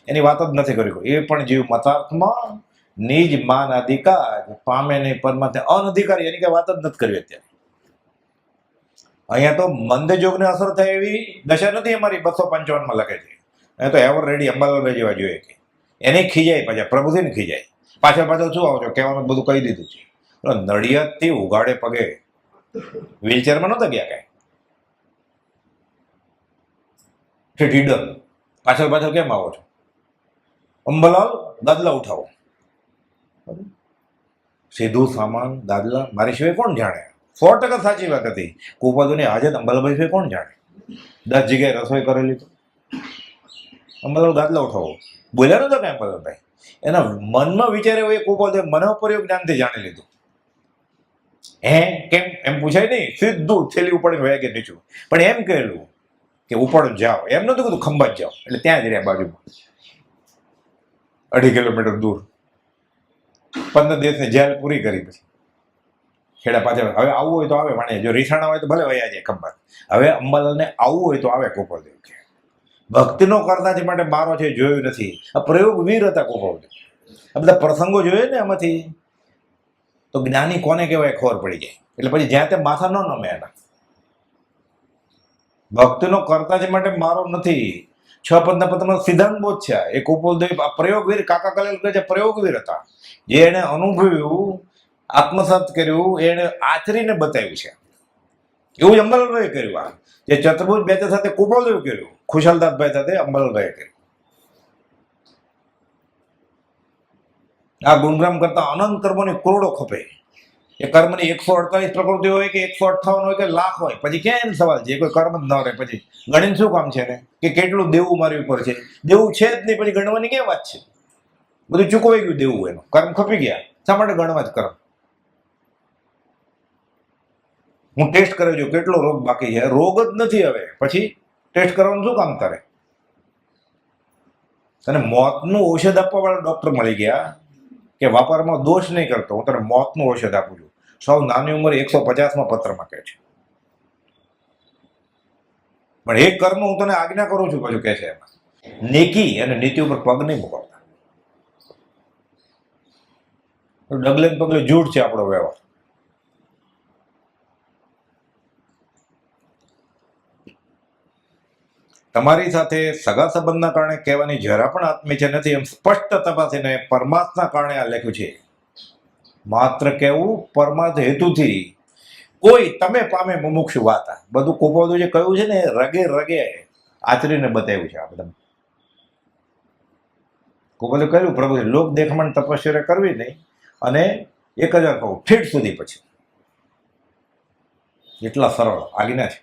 એની વાત જ નથી કરી. એ પણ જીવ મતાર્થમાં નિજ માન અધિકાર પામે નહીં, પરમાત્મા અનધિકારી, એની કઈ વાત જ નથી કરી અત્યારે. અહીંયા તો મંદ જોગને અસર થાય એવી દશા નથી અમારી. 255માં લખે છે. અહીંયા તો એવર રેડી અંબાલાલભાઈ જેવા જોઈએ કે એને ખીજાય, પાછા પ્રભુજીને ખીજાય. પાછળ શું આવો છો કહેવાનું બધું કહી દીધું છે. નડિયાદથી ઉગાડે પગે વ્હીલચેરમાં નહોતા ગયા કાંઈ. ઢીડર પાછળ કેમ આવો છો? અંબાલાલ દાદલા ઉઠાવો. સીધું સામાન દાદલા મારી સિવાય કોણ જાણે? 100% સાચી વાત હતી. કુપોદની હાજત અંબાલાલભાઈ સિવાય કોણ જાણે? 10 જગ્યાએ રસોઈ કરેલી તો અંબાલાલ દાદલા ઉઠાવો બોલ્યા નતો કાંઈ અંબાલાલભાઈ. એના મનમાં વિચારે એ કુપોદે મનોપર્યોગ જ્ઞાનથી જાણી લીધું. કેમ એમ પૂછાય નહીં, સીધું થેલી ઉપાડીને વયા ગયા નીચું. પણ એમ કહેલું કે ઉપાડો જાઓ, એમ નતું કીધું ખંભાત જાઓ. એટલે ત્યાં જ રહ્યા બાજુમાં 2.5 કિલોમીટર દૂર. 15 દિવસની જેલ પૂરી કરી પછી ખેડા પાછળ. હવે આવવું હોય તો આવે વાણે, જો રીસાણા હોય તો ભલે વયા જાય ખંભાત. હવે અંબાલાલને આવવું હોય તો આવે કુપોદે. ભક્તિનો કરતા છે માટે મારો છે જોયું નથી. આ પ્રયોગ વીર હતા કુપોદે. આ બધા પ્રસંગો જોઈએ ને આમાંથી તો જ્ઞાની કોને કહેવાય ખબર પડી જાય. એટલે પછી જ્યાં તે માથા ન નમે એના. ભક્તિનો કરતા છે માટે મારો નથી. 6 પદના પદમાં સિદ્ધાંત બોધ છે. એક ઉપોલદેવ પ્રયોગવીર કાકા કલેલ કહે છે પ્રયોગવીર હતા. જે એને અનુભવ્યું, આત્મસાત કર્યું, એને આચરીને બતાવ્યું છે. એવું જ અંબાલાલભાઈ કર્યું. આ જે ચતુર્ભુજ બેતા સાથે કુપોલદેવ કર્યું, ખુશાલદાસભાઈ સાથે અંબાલાલભાઈ કર્યું. આ ગુણગ્રામ કરતા અનંત કર્મોની કરોડો ખપે. એ કર્મની 148 પ્રકૃતિ હોય કે 158 હોય કે લાખ હોય, પછી ક્યાં એમ સવાલ છે? કોઈ કર્મ જ ન રહે પછી ગણીને શું કામ છે ને? કે કેટલું દેવું મારી ઉપર છે? દેવું છે જ નહીં, પછી ગણવાની ક્યાં વાત છે? બધું ચૂકવાઈ ગયું દેવું, એનું કર્મ ખપી ગયા. શા માટે ગણવા જ કર્મ? હું ટેસ્ટ કર્યો છું કેટલો રોગ બાકી છે. રોગ જ નથી હવે, પછી ટેસ્ટ કરવાનું શું કામ તારે? તને મોતનું ઔષધ આપવા વાળા ડોક્ટર મળી ગયા કે વાપરમાં દોષ નહીં કરતો, હું તને મોતનું ઔષધ આપું છું. સૌ નાની ઉંમરે 150માં પત્રમાં કહે છે. પણ એક કર્મ હું તને આજ્ઞા કરું છું, પાછું કહે છે એમાં નેકી અને નીતિ ઉપર પગ નહીં મૂકતા. ડગલે ને પગલે જૂઠ છે આપણો વ્યવહાર. તમારી સાથે સગા સંબંધના કારણે કહેવાની જરા પણ આત્મીય નથી એમ સ્પષ્ટ તપાસીને પરમાર્થના કારણે આ લખ્યું છે. માત્ર કહેવું પરમાર્થ હેતુથી કોઈ તમે પામે મુમુક્ષુ વાત. બધું કુપોદું જે કહ્યું છે ને રગે રગે આચરીને બતાવ્યું છે. આ બધા કુપોદે કહ્યું પ્રભુ લોક દેખામણ તપસ્યા કરવી નહીં અને 1000 કહું ઠીક સુધી પછી. એટલા સરળ આજ્ઞા છે.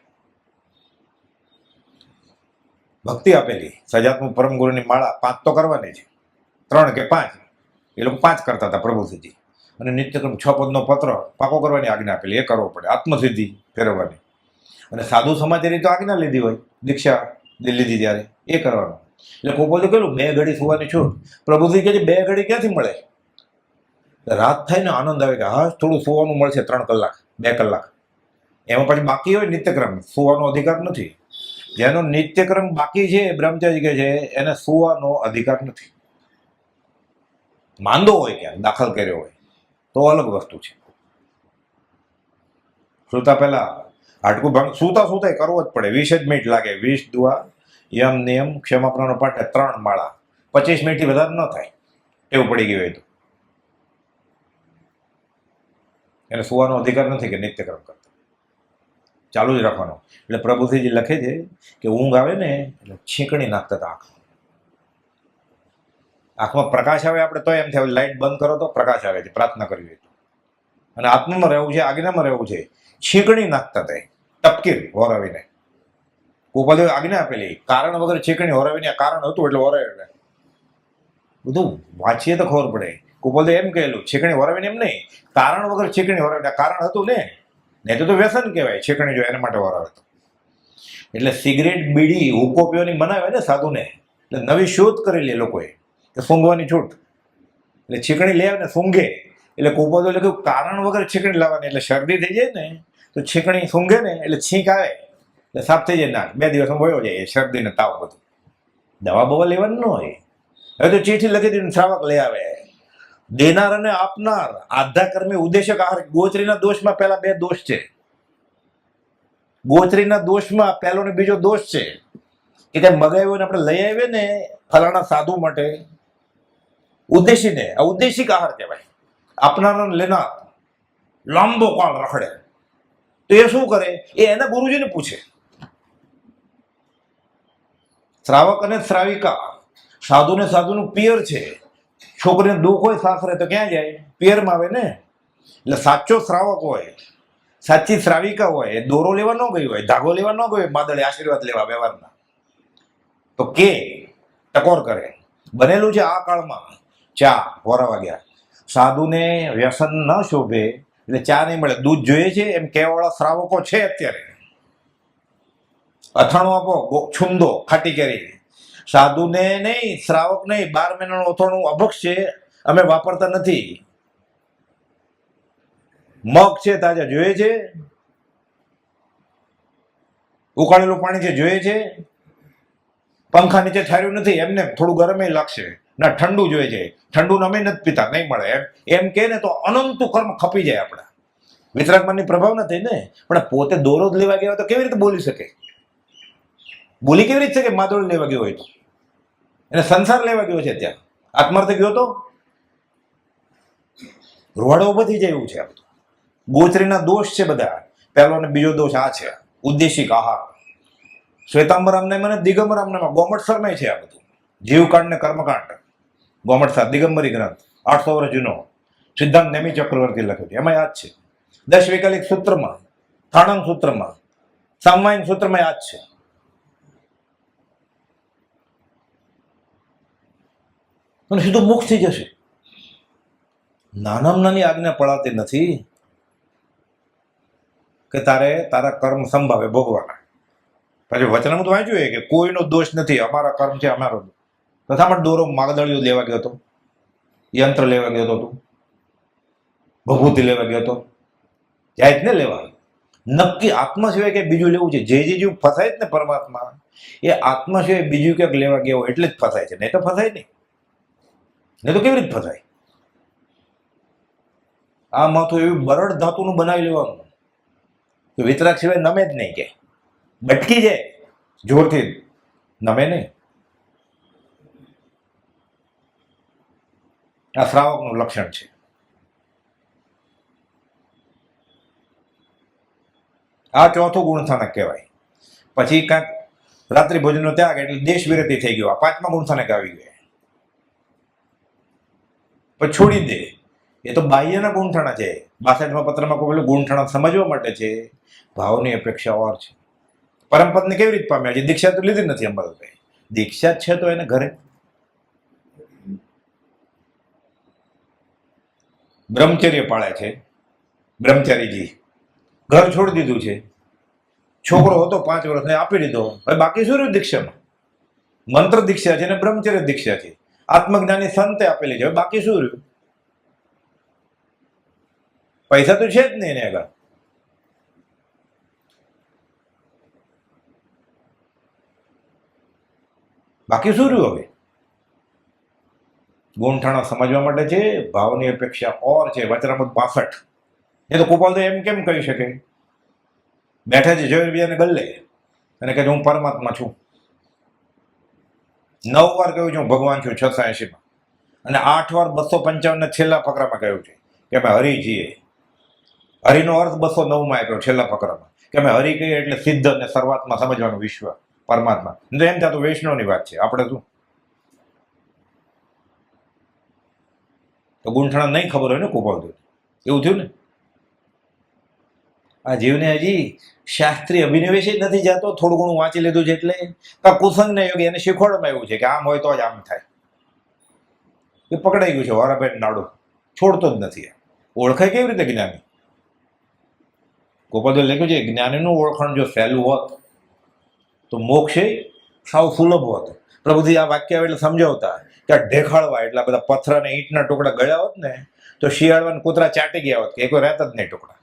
ભક્તિ આપેલી સજાત્મક પરમ ગુરુની માળા 5 તો કરવાની છે, 3 કે 5. એ લોકો 5 કરતા હતા પ્રભુસિદ્ધિ. અને નિત્યક્રમ 6 પદનો પત્ર પાકો કરવાની આજ્ઞા આપેલી, એ કરવો પડે. આત્મસિદ્ધિ ફેરવવાની. અને સાધુ સમાજની તો આજ્ઞા લીધી હોય, દીક્ષા લીધી ત્યારે એ કરવાનું. એટલે કોપોલે કહ્યું 2 ઘડી સુવાની છૂટ. પ્રભુજી કહે છે 2 ઘડી ક્યાંથી મળે? રાત થાય ને આનંદ આવે કે હા થોડું સુવાનું મળશે, 3 કલાક 2 કલાક. એમાં પછી બાકી હોય નિત્યક્રમ, સુવાનો અધિકાર નથી. જેનો નિત્યક્રમ બાકી છે બ્રહ્મચારી કહે છે એને સુવાનો અધિકાર નથી. માંદો હોય ક્યાં દાખલ કર્યો હોય તો અલગ વસ્તુ છે. સુતા પહેલા હાડકું ભાંગ સુતા સુતા કરવો જ પડે. 20 જ મિનિટ લાગે. 20 દુઆ, યમ નિયમ, ક્ષમાપણાનો પાઠ, 3 માળા. 25 મિનિટથી વધારે ન થાય. ટેવ પડી ગઈ હોય તો એને સુવાનો અધિકાર નથી કે નિત્યક્રમ કરતા. ચાલુ જ રાખવાનો. એટલે પ્રભુજીજી લખે છે કે ઊંઘ આવે ને એટલે છીંકણી નાખતા હતા આંખમાં પ્રકાશ આવે. આપણે તો એમ થાય લાઇટ બંધ કરો તો પ્રકાશ આવે છે, પ્રાર્થના કરવી હોય તો. અને આત્મામાં રહેવું છે, આજ્ઞામાં રહેવું છે, છીંકણી નાખતા હતા ટપકીર હોરાવીને. ગોપાલદેવે આજ્ઞા આપેલી કારણ વગર છીંકણી હોરાવીને. આ કારણ હતું એટલે હોરાવે. બધું વાંચીએ તો ખબર પડે. ગોપાલદેવ એમ કહેલું છીંકણી હોરાવીને એમ નહીં, કારણ વગર છીંકણી હોરાવીને. કારણ હતું ને, નહીં તો વ્યસન કહેવાય છીંકણી જો એના માટે વરાવે તો. એટલે સિગરેટ બીડી હુક્કો પીવાની મનાવે ને સાધુને, એટલે નવી શોધ કરેલી એ લોકોએ કે સૂંઘવાની છૂટ. એટલે છીંકણી લે આવે ને સૂંઘે. એટલે કુપોદો એટલે કેવું કારણ વગર છીંકણી લાવવાની. એટલે શરદી થઈ જાય ને તો છીંકણી સૂંઘે ને એટલે છીંક આવે એટલે સાફ થઈ જાય નાક. 2 દિવસમાં વયો જાય શરદીને તાવ બધું. દવા બવા લેવાની ન હોય. હવે તો ચીઠી લખી દીધી શ્રાવક લઈ આવે. દેનાર અને આપનાર આધ્યાકર્મી ઉદ્દેશક આહાર. ગોચરીના દોષમાં પહેલા 2 દોષ છે. ગોચરીના દોષમાં પહેલો ને બીજો દોષ છે કે કઈ મગાવ્યું ને આપણે લઈ આવીએ ને ફલાણા સાધુ માટે ઉદ્દેશીને, આ ઉદ્દેશિક આહાર કહેવાય. આપનાર લેનાર લાંબો કાળ રખડે તો એ શું કરે? એ એના ગુરુજીને પૂછે. શ્રાવક અને શ્રાવિકા, સાધુ ને સાધુનું પિયર છે. છોકરીને દુઃખ હોય સાસરે તો ક્યાં જાય? પિયરમાં આવે ને. એટલે સાચો શ્રાવક હોય, સાચી શ્રાવિકા હોય, એ દોરો લેવા ન ગઈ હોય, ધાગો લેવા ન ગઈ હોય, માદળે આશીર્વાદ લેવા વ્યવહારના, તો કે ટકોર કરે. બનેલું છે આ કાળમાં. ચા વરાવા ગયા. સાધુને વ્યસન ન શોભે એટલે ચા નહીં મળે. દૂધ જોઈએ છે એમ કહેવાવાળા શ્રાવકો છે અત્યારે. અથાણું આપો છુંદો ખાટી કેરી. સાધુને નહીં, શ્રાવક નહીં, 12 મહિનાનું અથાણું અભક્ષ છે, અમે વાપરતા નથી. મગ છે તાજા જોઈએ છે, ઉકાળેલું પાણી છે જોઈએ છે, પંખા નીચે ઠાર્યું નથી, એમને થોડું ગરમ લાગશે. ના ઠંડુ જોઈએ છે, ઠંડુ અમે નથી પીતા, નહીં મળે, એમ કે ને તો અનંતું કર્મ ખપી જાય આપણા. વિતરાગમનની પ્રભાવ નથી ને, પણ પોતે દોરો જ લેવા ગયા હોય તો કેવી રીતે બોલી શકે? બોલી કેવી રીતે શકે? માદોડ લેવા ગયો હોય તો એને સંસાર લેવા ગયો છે, ત્યાં આત્માર્થે ગયો તો રૂવાડો ઉભો થઈ જાય એવું છે. આ બધું ગોચરીના દોષ છે બધા. પહેલો ને બીજો દોષ આ છે, ઉદ્દેશિક આહાર. શ્વેતાંબરામને મને દિગંબરામને ગોમટસરમાં છે આ બધું. જીવકાંડ ને કર્મકાંડ, ગોમટસર દિગંબરી ગ્રંથ 800 વર્ષ જૂનો, સિદ્ધાંત નેમી ચક્રવર્તી લખ્યો છે, એમાં યાદ છે. 10 વૈકલ્પિક સૂત્રમાં, થાણંગ સૂત્રમાં, સામવાયિક સૂત્રમાં યાદ છે. અને સીધું મુક્ત થઈ જશે. નાનામાં નાની આજ્ઞા પડાતી નથી કે તારે તારા કર્મ સંભાવે ભોગવાના. પછી વચનમાં તો વાંચ્યું કે કોઈનો દોષ નથી, અમારા કર્મ છે, અમારો. તથા પણ દોરો માગદળિયો લેવા ગયો હતો, યંત્ર લેવા ગયો હતો, તું ભભૂતિ લેવા ગયો હતો, જાય જ ને લેવા. નક્કી આત્મા સિવાય કે બીજું લેવું છે. જે જીવ ફસાય જ ને પરમાત્મા, એ આત્મા સિવાય બીજું ક્યાંક લેવા ગયા હોય એટલે જ ફસાય છે, નહીં તો ફસાય નહીં. નહીં તો કેવી રીતે ફસાય? આ માથું એવું બરડ ધાતુનું બનાવી લેવાનું કે વિતરાગ સિવાય નમે જ નહીં, કે બટકી જાય જોરથી, નમે નહીં. આ શ્રાવકનું લક્ષણ છે. આ ચોથું ગુણસ્થાનક કહેવાય. પછી કાંઈક રાત્રિ ભોજનનો ત્યાગ એટલે દેશ વિરતિ થઈ ગયો. આ 5મા ગુણસ્થાનક આવી ગયા. પછી છોડી દે, એ તો બાહ્યના ગુણઠાણા છે. 62મા પત્રમાં કોઈ ગુણઠાણા સમજવા માટે છે. ભાવની અપેક્ષા ઓર છે. પરમપદને કેવી રીતે પામ્યા? હજી દીક્ષા તો લીધી નથી અંબાલાલભાઈ. દીક્ષા છે તો એને ઘરે બ્રહ્મચર્ય પાળે છે. બ્રહ્મચારીજી ઘર છોડી દીધું છે. છોકરો હતો 5 વર્ષને આપી દીધો. હવે બાકી શું રહ્યું દીક્ષામાં? મંત્ર દીક્ષા છે ને બ્રહ્મચર્ય દીક્ષા છે. આત્મજ્ઞાની સંતે આપેલી છે. હવે બાકી શું રહ્યું? પૈસા તો છે જ નહીં એને આગળ. બાકી શું રહ્યું? હવે ગુણઠાણા સમજવા માટે છે. ભાવની અપેક્ષા ઓર છે. વચનામૃત 62. એ તો ગોપાલ તો એમ કેમ કહી શકે? બેઠા છે જોઈ બીજાને ગલ્લે અને કહે હું પરમાત્મા છું. 9 વાર કહ્યું છે હું ભગવાન છું 680માં, અને 8 વાર 255 છેલ્લા ફકરામાં કહ્યું છે કે અમે હરિ છીએ. હરિનો અર્થ 209માં આપ્યો છેલ્લા ફકરામાં કે અમે હરિ કહીએ એટલે સિદ્ધ અને શરૂઆતમાં સમજવાનું વિશ્વ પરમાત્મા. એમ થતું વૈષ્ણવની વાત છે. આપણે શું તો ગુંઠાણા નહીં ખબર હોય ને ગોપાલ, એવું થયું ને. આ જીવને હજી શાસ્ત્રીય અભિનિવેશ જ નથી જતો. થોડું ઘણું વાંચી લીધું છે એટલે કુસંગને યોગી એને શીખવાડવામાં આવ્યું છે કે આમ હોય તો જ આમ થાય. એ પકડાઈ ગયું છે વારાભાઈ નાડું, છોડતો જ નથી. ઓળખાય કેવી રીતે જ્ઞાની? ગોપાલ લખ્યું છે જ્ઞાનીનું ઓળખાણ જો સહેલું હોત તો મોક્ષે સાવ સુલભ હોત. પ્રભુજી આ વાક્ય એટલે સમજાવતા કે આ ઢેખાડવા એટલા બધા પથ્થર અને ઈંટના ટુકડા ગળ્યા હોત ને તો શિયાળવાના કૂતરા ચાટી ગયા હોત કે કોઈ રહેતા જ નહીં ટુકડા.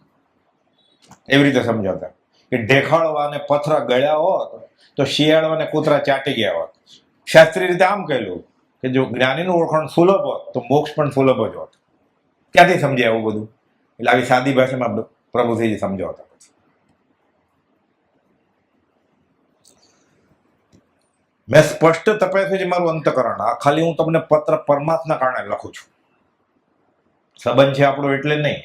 એવી રીતે સમજાવતા કે ઢેખાડવા અને પથ્થર ગળ્યા હોત તો શિયાળવાને કૂતરા ચાટી ગયા હોત. શાસ્ત્રીય રીતે આમ કહેલું કે જો જ્ઞાનીનું ઓળખાણ સુલભ હોત તો મોક્ષ પણ સુલભ જ હોત. ક્યાંથી સમજાય આવું બધું? એટલે આવી સાદી ભાષામાં પ્રભુજી સમજાવતા. મેં સ્પષ્ટ તપાસ્યું છે મારું અંતકરણ. આ ખાલી હું તમને પત્ર પરમાત્મા કારણે લખું છું. સંબંધ છે આપણો એટલે નહીં.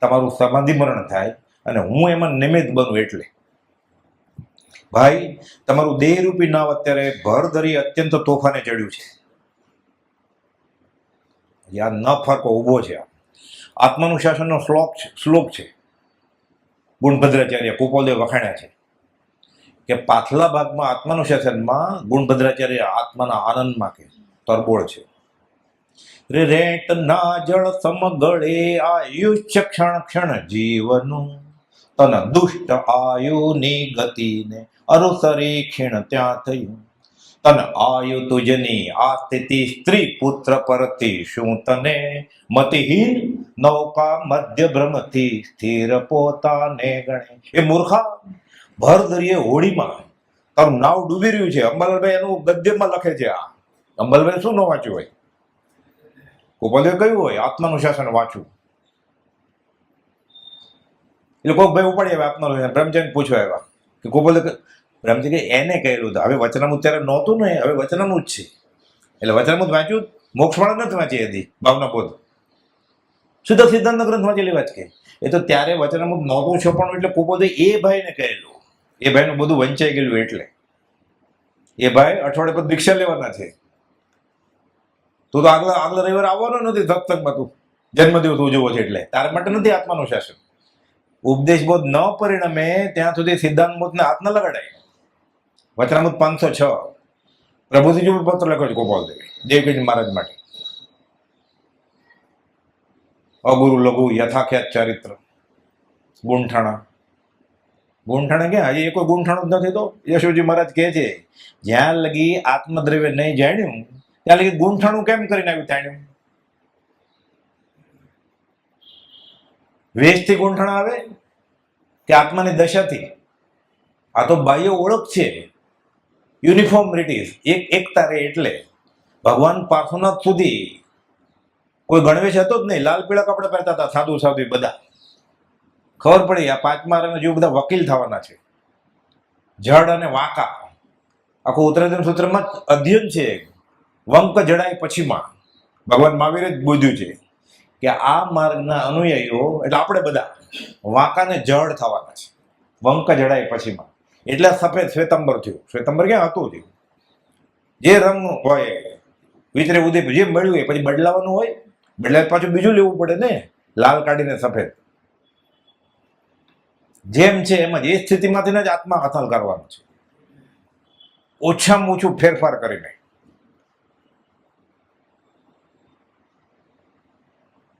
તમારું સમાધિ મરણ થાય અને હું એમાં નિમિત્ત બનું એટલે. ભાઈ તમારું દેહરૂપી નાવ અત્યારે ભરધરી અત્યંત તોફાને ચડ્યું છે. યા ન ફરકો ઊભો છે. આત્માનુશાસનનો શ્લોક છે. ગુણભદ્રાચાર્ય કુપોલદેવ વખાણ્યા છે કે પાછલા ભાગમાં આત્માનુશાસનમાં ગુણભદ્રાચાર્ય આત્માના આનંદમાં કે તરબોળ છે. રે રેટ ના જળ સમગળે આયુષ્ય ક્ષણ ક્ષણ જીવનું તન દુષ્ટ આયુની ગતિને અનુસરી ખીણ ત્યાં થયું. તન આયુ તુજની આ સ્થિતિ સ્ત્રી પુત્ર પરથી શું તને મતિહીન નૌકા મધ્ય ભ્રમથી સ્થિર પોતાને ગણે. એ મૂર્ખા ભર દરિયે હોળીમાં તારું નાવ ડૂબી રહ્યું છે. અંબાલાલભાઈ એનું ગદ્યમાં લખે છે. આ અંબલભાઈ શું ન વાંચ્યું હોય? ગોપાલદેવે કહ્યું હોય આત્માનું શાસન વાંચવું. એટલે કોઈક ભાઈ ઉપાડી આવે આત્માનું, બ્રહ્મચંદ પૂછવા આવ્યા કે ગોપાલદેવ, બ્રહ્મચંદ કે એને કહેલું હતું, હવે વચનામૃત ત્યારે નહોતું ને, હવે વચનામૃત છે. એટલે વચનામૃત વાંચ્યું, મોક્ષવાળા નથી વાંચી હતી ભાવના બોધ, શુદ્ધ સિદ્ધાંત ગ્રંથ વાંચેલી વાત કે એ તો ત્યારે વચનામૃત નહોતું છપાણું, એટલે ગોપાલદેવ એ ભાઈને કહેલું, એ ભાઈનું બધું વંચાઈ ગયેલું, એટલે એ ભાઈ અઠવાડિયે પર દીક્ષા લેવાના છે. તું તો આગલા રવિવારે આવવાનો નથી સત્સંગમાં, તું જન્મદિવસ ઉજવવો છે એટલે તારા માટે નથી આત્માનું શાસન. ઉપદેશ બોધ ન પરિણમે ત્યાં સુધી સિદ્ધાંત બોધને હાથ ન લગાડાય. વચનામૃત 506 પ્રભુજી પત્ર લખ્યો છે ગોપાલદેવે દેવકીજી મહારાજ માટે. અગુરુ લઘુ યથાખ્યાત ચારિત્ર ગુંઠાણા ક્યાં હજી એ કોઈ ગુંઠાણું જ નથી. તો યશોજી મહારાજ કહે છે જ્યાં લગી આત્મદ્રવ્ય નહીં જાણ્યું ત્યાં લગી ગુંઠાણું કેમ કરીને આવ્યું જાણ્યું? વેશથી ગુંઠાણા આવે કે આત્માની દશાથી? આ તો બાહ્ય ઓળખ છે, યુનિફોર્મિટીઝ, એકતા રહે. એટલે ભગવાન પાર્શ્વનાથ સુધી કોઈ ગણવેશ હતો જ નહીં, લાલ પીળા કપડા પહેરતા હતા સાધુ સાધુ બધા. ખબર પડી આ 5મા રંગના જેવું બધા વકીલ થવાના છે. જડ અને વાંકા આખું ઉત્તરાધ્યાય સૂત્રમાં અધ્યયન છે. વંક જડાય પછીમાં ભગવાન મહાવીરે જ બોધ્યું છે કે આ માર્ગના અનુયાયીઓ એટલે આપણે બધા વાંકાને જડ થવાના છે, વંક જડાય પછીમાં. એટલે સફેદ શ્વેતંબર થયું. શ્વેતંબર ક્યાં હતું? થયું જે રંગ હોય વિચરે ઉદય જે મળ્યું હોય પછી બદલાવાનું હોય, બદલાય પાછું બીજું લેવું પડે ને, લાલ કાઢીને સફેદ. જેમ છે એમ જ એ સ્થિતિમાંથી જ આત્મા હાંસલ કરવાનો છે, ઓછામાં ઓછું ફેરફાર કરીને.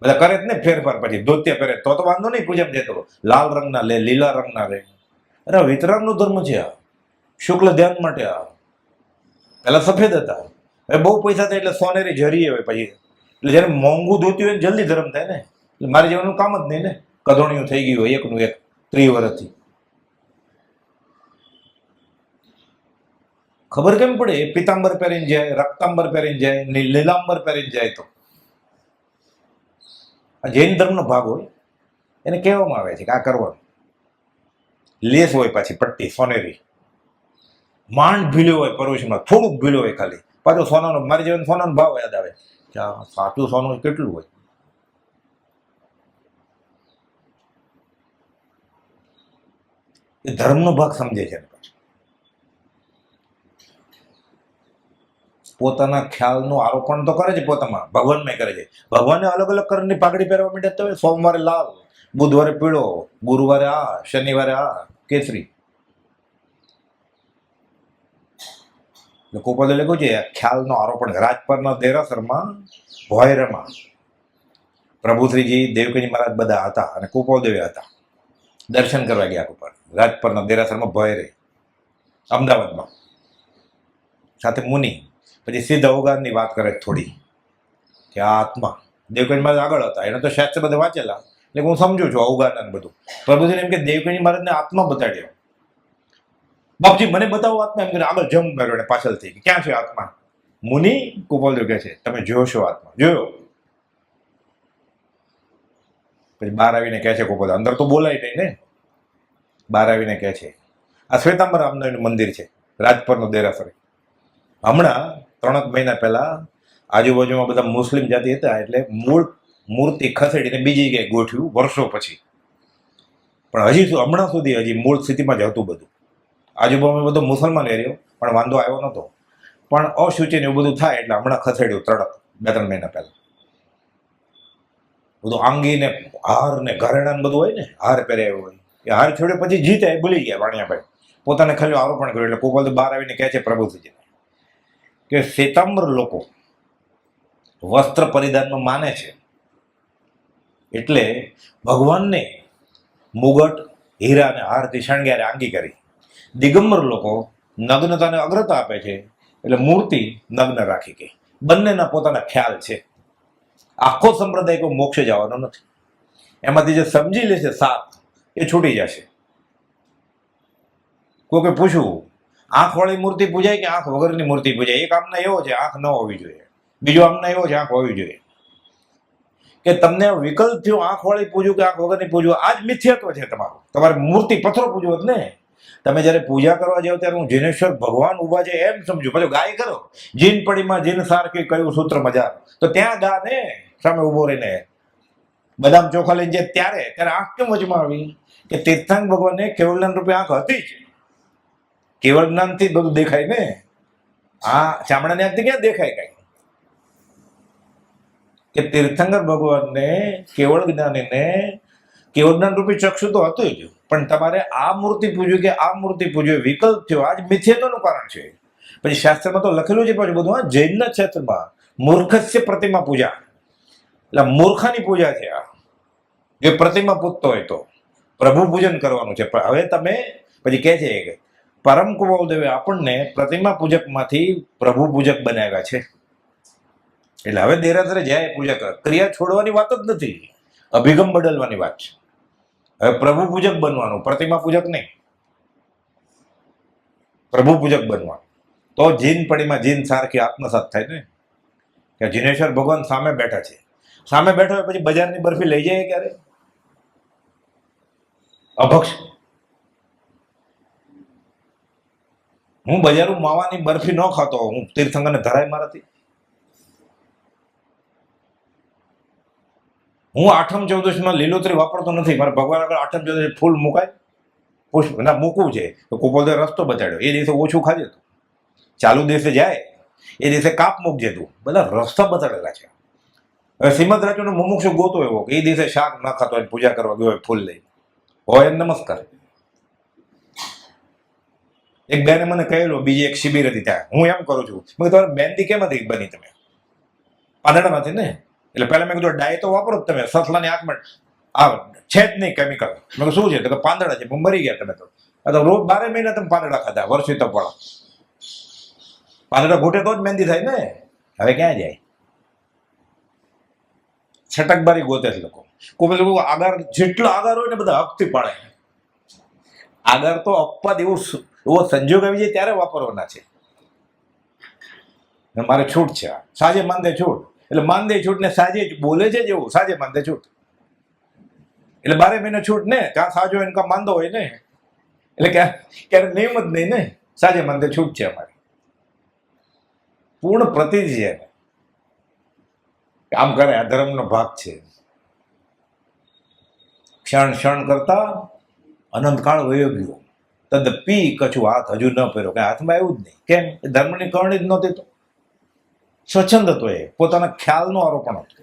બધા કરે જ ને ફેરફાર, પછી ધોતિયા પહેરે તો વાંધો નહીં, પૂજમ દેતો લાલ રંગના લે, લીલા રંગના લે. અરે વિતરાગનો ધર્મ છે આ, શુક્લ ધ્યાન માટે. આ પેલા સફેદ હતા, હવે બહુ પૈસા થાય એટલે સોનેરી જરી હોય પછી. એટલે જયારે મોંઘું ધોતી હોય જલ્દી ધર્મ થાય ને. એટલે મારે જેવાનું કામ જ નહીં ને, કધોણિયું થઈ ગયું હોય એકનું એક 30 વર્ષથી. ખબર કેમ પડે? પિતાંબર પહેરીને જાય, રક્તાંબર પહેરીને જાય, લીલાંબર પહેરીને જાય. તો આ જૈન ધર્મનો ભાગ હોય એને કહેવામાં આવે છે કે આ કરવાનું. લેસ હોય પાછી પટ્ટી સોનેરી, માંડ ભીલ્યો હોય પરોશમાં, થોડુંક ભીલ્યો હોય ખાલી, પાછું સોનાનો. મારી જીવન સોનાનો ભાવ યાદ આવે કે આ સાચું સોનું કેટલું હોય. એ ધર્મનો ભાગ સમજે છે. પોતાના ખ્યાલનું આરોપણ તો કરે છે પોતામાં, ભગવાનમાં કરે છે. ભગવાનને અલગ અલગ કલરની પાઘડી પહેરવા માંડ્યા તો સોમવારે લાલ, બુધવારે પીળો, ગુરુવારે આ, શનિવારે આ કેસરી. ગોપાલે લખ્યું છે ખ્યાલનો આરોપણ. રાજપરના દેરાસરમાં ભોયરમાં પ્રભુશ્રીજી, દેવકીજી મહારાજ બધા હતા અને ગોપાલદેવે હતા. દર્શન કરવા ગયા ઉપર રાજપરના દેરાસરમાં ભોયરે, અમદાવાદમાં, સાથે મુનિ. પછી સિદ્ધ અવગારની વાત કરે થોડી કે આ આત્મા. દેવકીજી મહારાજ આગળ હતા, એને તો શાસ્ત્ર બધા વાંચેલા એટલે હું સમજુ છું અવગાન બધું. પ્રભુજીને એમ કે દેવકીજી મહારાજને આત્મા બતાડ્યો. બાપજી મને બતાવો આત્મા. એમ કરીને આગળ જમ કર્યો એને પાછળથી, ક્યાં છે આત્મા? મુનિ ગોપાલદેવ કહે છે તમે જોશો આત્મા. જોયો. પછી બહાર આવીને કહે છે ગોપાલ, અંદર તો બોલાય નહીં ને, બહાર આવીને કહે છે આ શ્વેતાંબર રામનું મંદિર છે, રાજપરનો દેરાસર. હમણાં 3 મહિના પહેલા આજુબાજુમાં બધા મુસ્લિમ જાતિ હતા એટલે મૂળ મૂર્તિ ખસેડીને બીજી જગ્યાએ ગોઠવ્યું વર્ષો પછી. પણ હમણાં સુધી હજી મૂળ સ્થિતિમાં જ હતું બધું. આજુબાજુ બધો મુસલમાન એરિયો, પણ વાંધો આવ્યો નહોતો. પણ અશુચિ ને એવું બધું થાય એટલે હમણાં ખસેડ્યું તરત 2-3 મહિના પહેલા. બધું આંગી ને હાર ને ઘરેણા બધું હોય ને, હાર પહેર્યા હોય એ હાર છોડ્યો પછી જીતે ભૂલી ગયા વાણિયાભાઈ. પોતાને ખાલી આરોપણ કર્યું. એટલે ગોપાલ બહાર આવીને કહે છે પ્રભુજીને કે શ્વેતાંબર લોકો વસ્ત્ર પરિધાનમાં માને છે એટલે ભગવાનને મુગટ, હીરા અને હારથી શણગારે આંગી કરી. દિગંબર લોકો નગ્નતાને અગ્રતા આપે છે એટલે મૂર્તિ નગ્ન રાખી ગઈ. બંનેના પોતાના ખ્યાલ છે. આખો સંપ્રદાય કોઈ મોક્ષે જવાનો નથી. એમાંથી જે સમજી લેશે સાત એ છૂટી જશે. કોકે પૂછવું આંખવાળી મૂર્તિ પૂજાય કે આંખ વગરની મૂર્તિ પૂજાય? એક આમના એવો છે આંખ ન હોવી જોઈએ, બીજો આમના એવો છે આંખ હોવી જોઈએ. કે તમને વિકલ્પ થયો આંખવાળી પૂજવું કે આંખ વગરની પૂજવું, આ જ મિથ્યાત્વ છે તમારું. તમારે મૂર્તિ પથ્થરો પૂજવો જ ને. તમે જયારે પૂજા કરવા જાઓ ત્યારે હું જીનેશ્વર ભગવાન ઉભા છે એમ સમજો. પછી ગાય કરો જીન પડીમાં જીન સારખી કયું સૂત્ર મજા, તો ત્યાં ગા ને સામે ઉભો રહીને બદામ ચોખા લઈને જાય ત્યારે આંખ કેમ વચમાં આવી? કે તીર્થાંગ ભગવાનને કેવળ જ્ઞાન રૂપે આંખ હતી જ. કેવળ જ્ઞાનથી બધું દેખાય ને, આ ચામડાની આંખથી ક્યાં દેખાય કઈ? કે તીર્થંકર ભગવાનને કેવળ જ્ઞાનીને કેવળ જ્ઞાન રૂપી ચક્ષુ તો હતું જ, પણ તમારે આ મૂર્તિ પૂજ્યું કે આ મૂર્તિ પૂજ્યું વિકલ્પ થયો. આ જ મિથ્યાત્વનું કારણ છે. પછી શાસ્ત્રમાં તો લખેલું છે પાછું બધું. જૈનના ક્ષેત્રમાં મૂર્ખસ્ય પ્રતિમા પૂજા, એટલે મૂર્ખાની પૂજા છે આ. જે પ્રતિમા પૂજતો હોય તો પ્રભુ પૂજન કરવાનું છે. પણ હવે તમે પછી કહે છે કે પરમ કુવલદેવે આપણને પ્રતિમા પૂજકમાંથી પ્રભુ પૂજક બનાવ્યા છે. એટલે હવે દેરાસરે જાય પૂજા કરે, ક્રિયા છોડવાની વાત જ નથી, અભિગમ બદલવાની વાત છે. હવે પ્રભુ પૂજક બનવાનું, પ્રતિમા પૂજક નહીં, પ્રભુ પૂજક બનવાનું. તો જીન પડીમાં જીન સારખી આત્મસાત થાય ને. કે જીનેશ્વર ભગવાન સામે બેઠા છે, સામે બેઠો હોય પછી બજારની બરફી લઈ જાય ક્યારે? અભક્ષ. હું બજારું માવાની બરફી ન ખાતો, હું તીર્થંકરને ધરાય મારાથી? હું આઠમ ચૌદશમાં લીલોતરી વાપરતો નથી. મારા ભગવાન આગળ આઠમ ચૌદશ ફૂલ મુકાય, પુષ્પ ના મૂકવું છે તો કુપોલદેવે રસ્તો બતાડ્યો. એ દિવસે ઓછું ખાજે તું, ચાલુ દિવસે જાય એ દિવસે કાપ મૂકજે તું, બધા રસ્તા બતાડેલા છે. હવે શ્રીમદ રાજુનો મુમુક્ષુ ગોતો એવો કે એ દિવસે શાક ના ખાતો હોય, પૂજા કરવા ગયો હોય ફૂલ લઈ હોય, નમસ્કાર. એક બેને મને કહેલું, બીજી એક શિબિર હતી ત્યાં, હું એમ કરું છું, મેં તમારે મહેંદી કેમાંથી બની? તમે પાંદડામાંથી ને? એટલે પહેલા મેં કીધું ડાય તો વાપરો જ તમે, સસલાની આંખમાં આ છે જ નહીં કેમિકલ. મેં શું છે? તો કે પાંદડા છે. મરી ગયા તમે તો. રોજ 12 મહિના તમે પાંદડા ખાધા, વર્ષી તો પણ પાંદડા ઘૂંટે તો જ મહેંદી થાય ને. હવે ક્યાં જાય? છટકબારી ગોતે છે લોકો. કોઈ લોકો આગળ જેટલો આગળ હોય ને બધા હકથી પાડે. આગળ તો અપવાદ એવો સંજોગ આવી જાય ત્યારે વાપરવાના છે. મારે છૂટ છે, સાજે માંદે છૂટ. એટલે માંદે છૂટ ને સાજે બોલે છે જેવું, સાજે માંદે છૂટ. એટલે 12 મહિને છૂટ ને, કાં સાજો હોય ને કાં માંદો હોય ને. એટલે ક્યારે નિયમ જ નહીં ને, સાજે માંદે છૂટ છે અમારી. પૂર્ણ પ્રતિજ છે. કામ કરે, આ ધર્મનો ભાગ છે. ક્ષણ ક્ષણ કરતા અનંતકાળ વયો ગયો, તદપી કછું હાથ હજુ ન પહેર્યો. કઈ હાથમાં આવ્યું જ નહીં. કેમ? ધર્મની કરણી જ નહોતી. તો સ્વચ્છંદ હતો, એ પોતાના ખ્યાલનો આરોપણ હતો.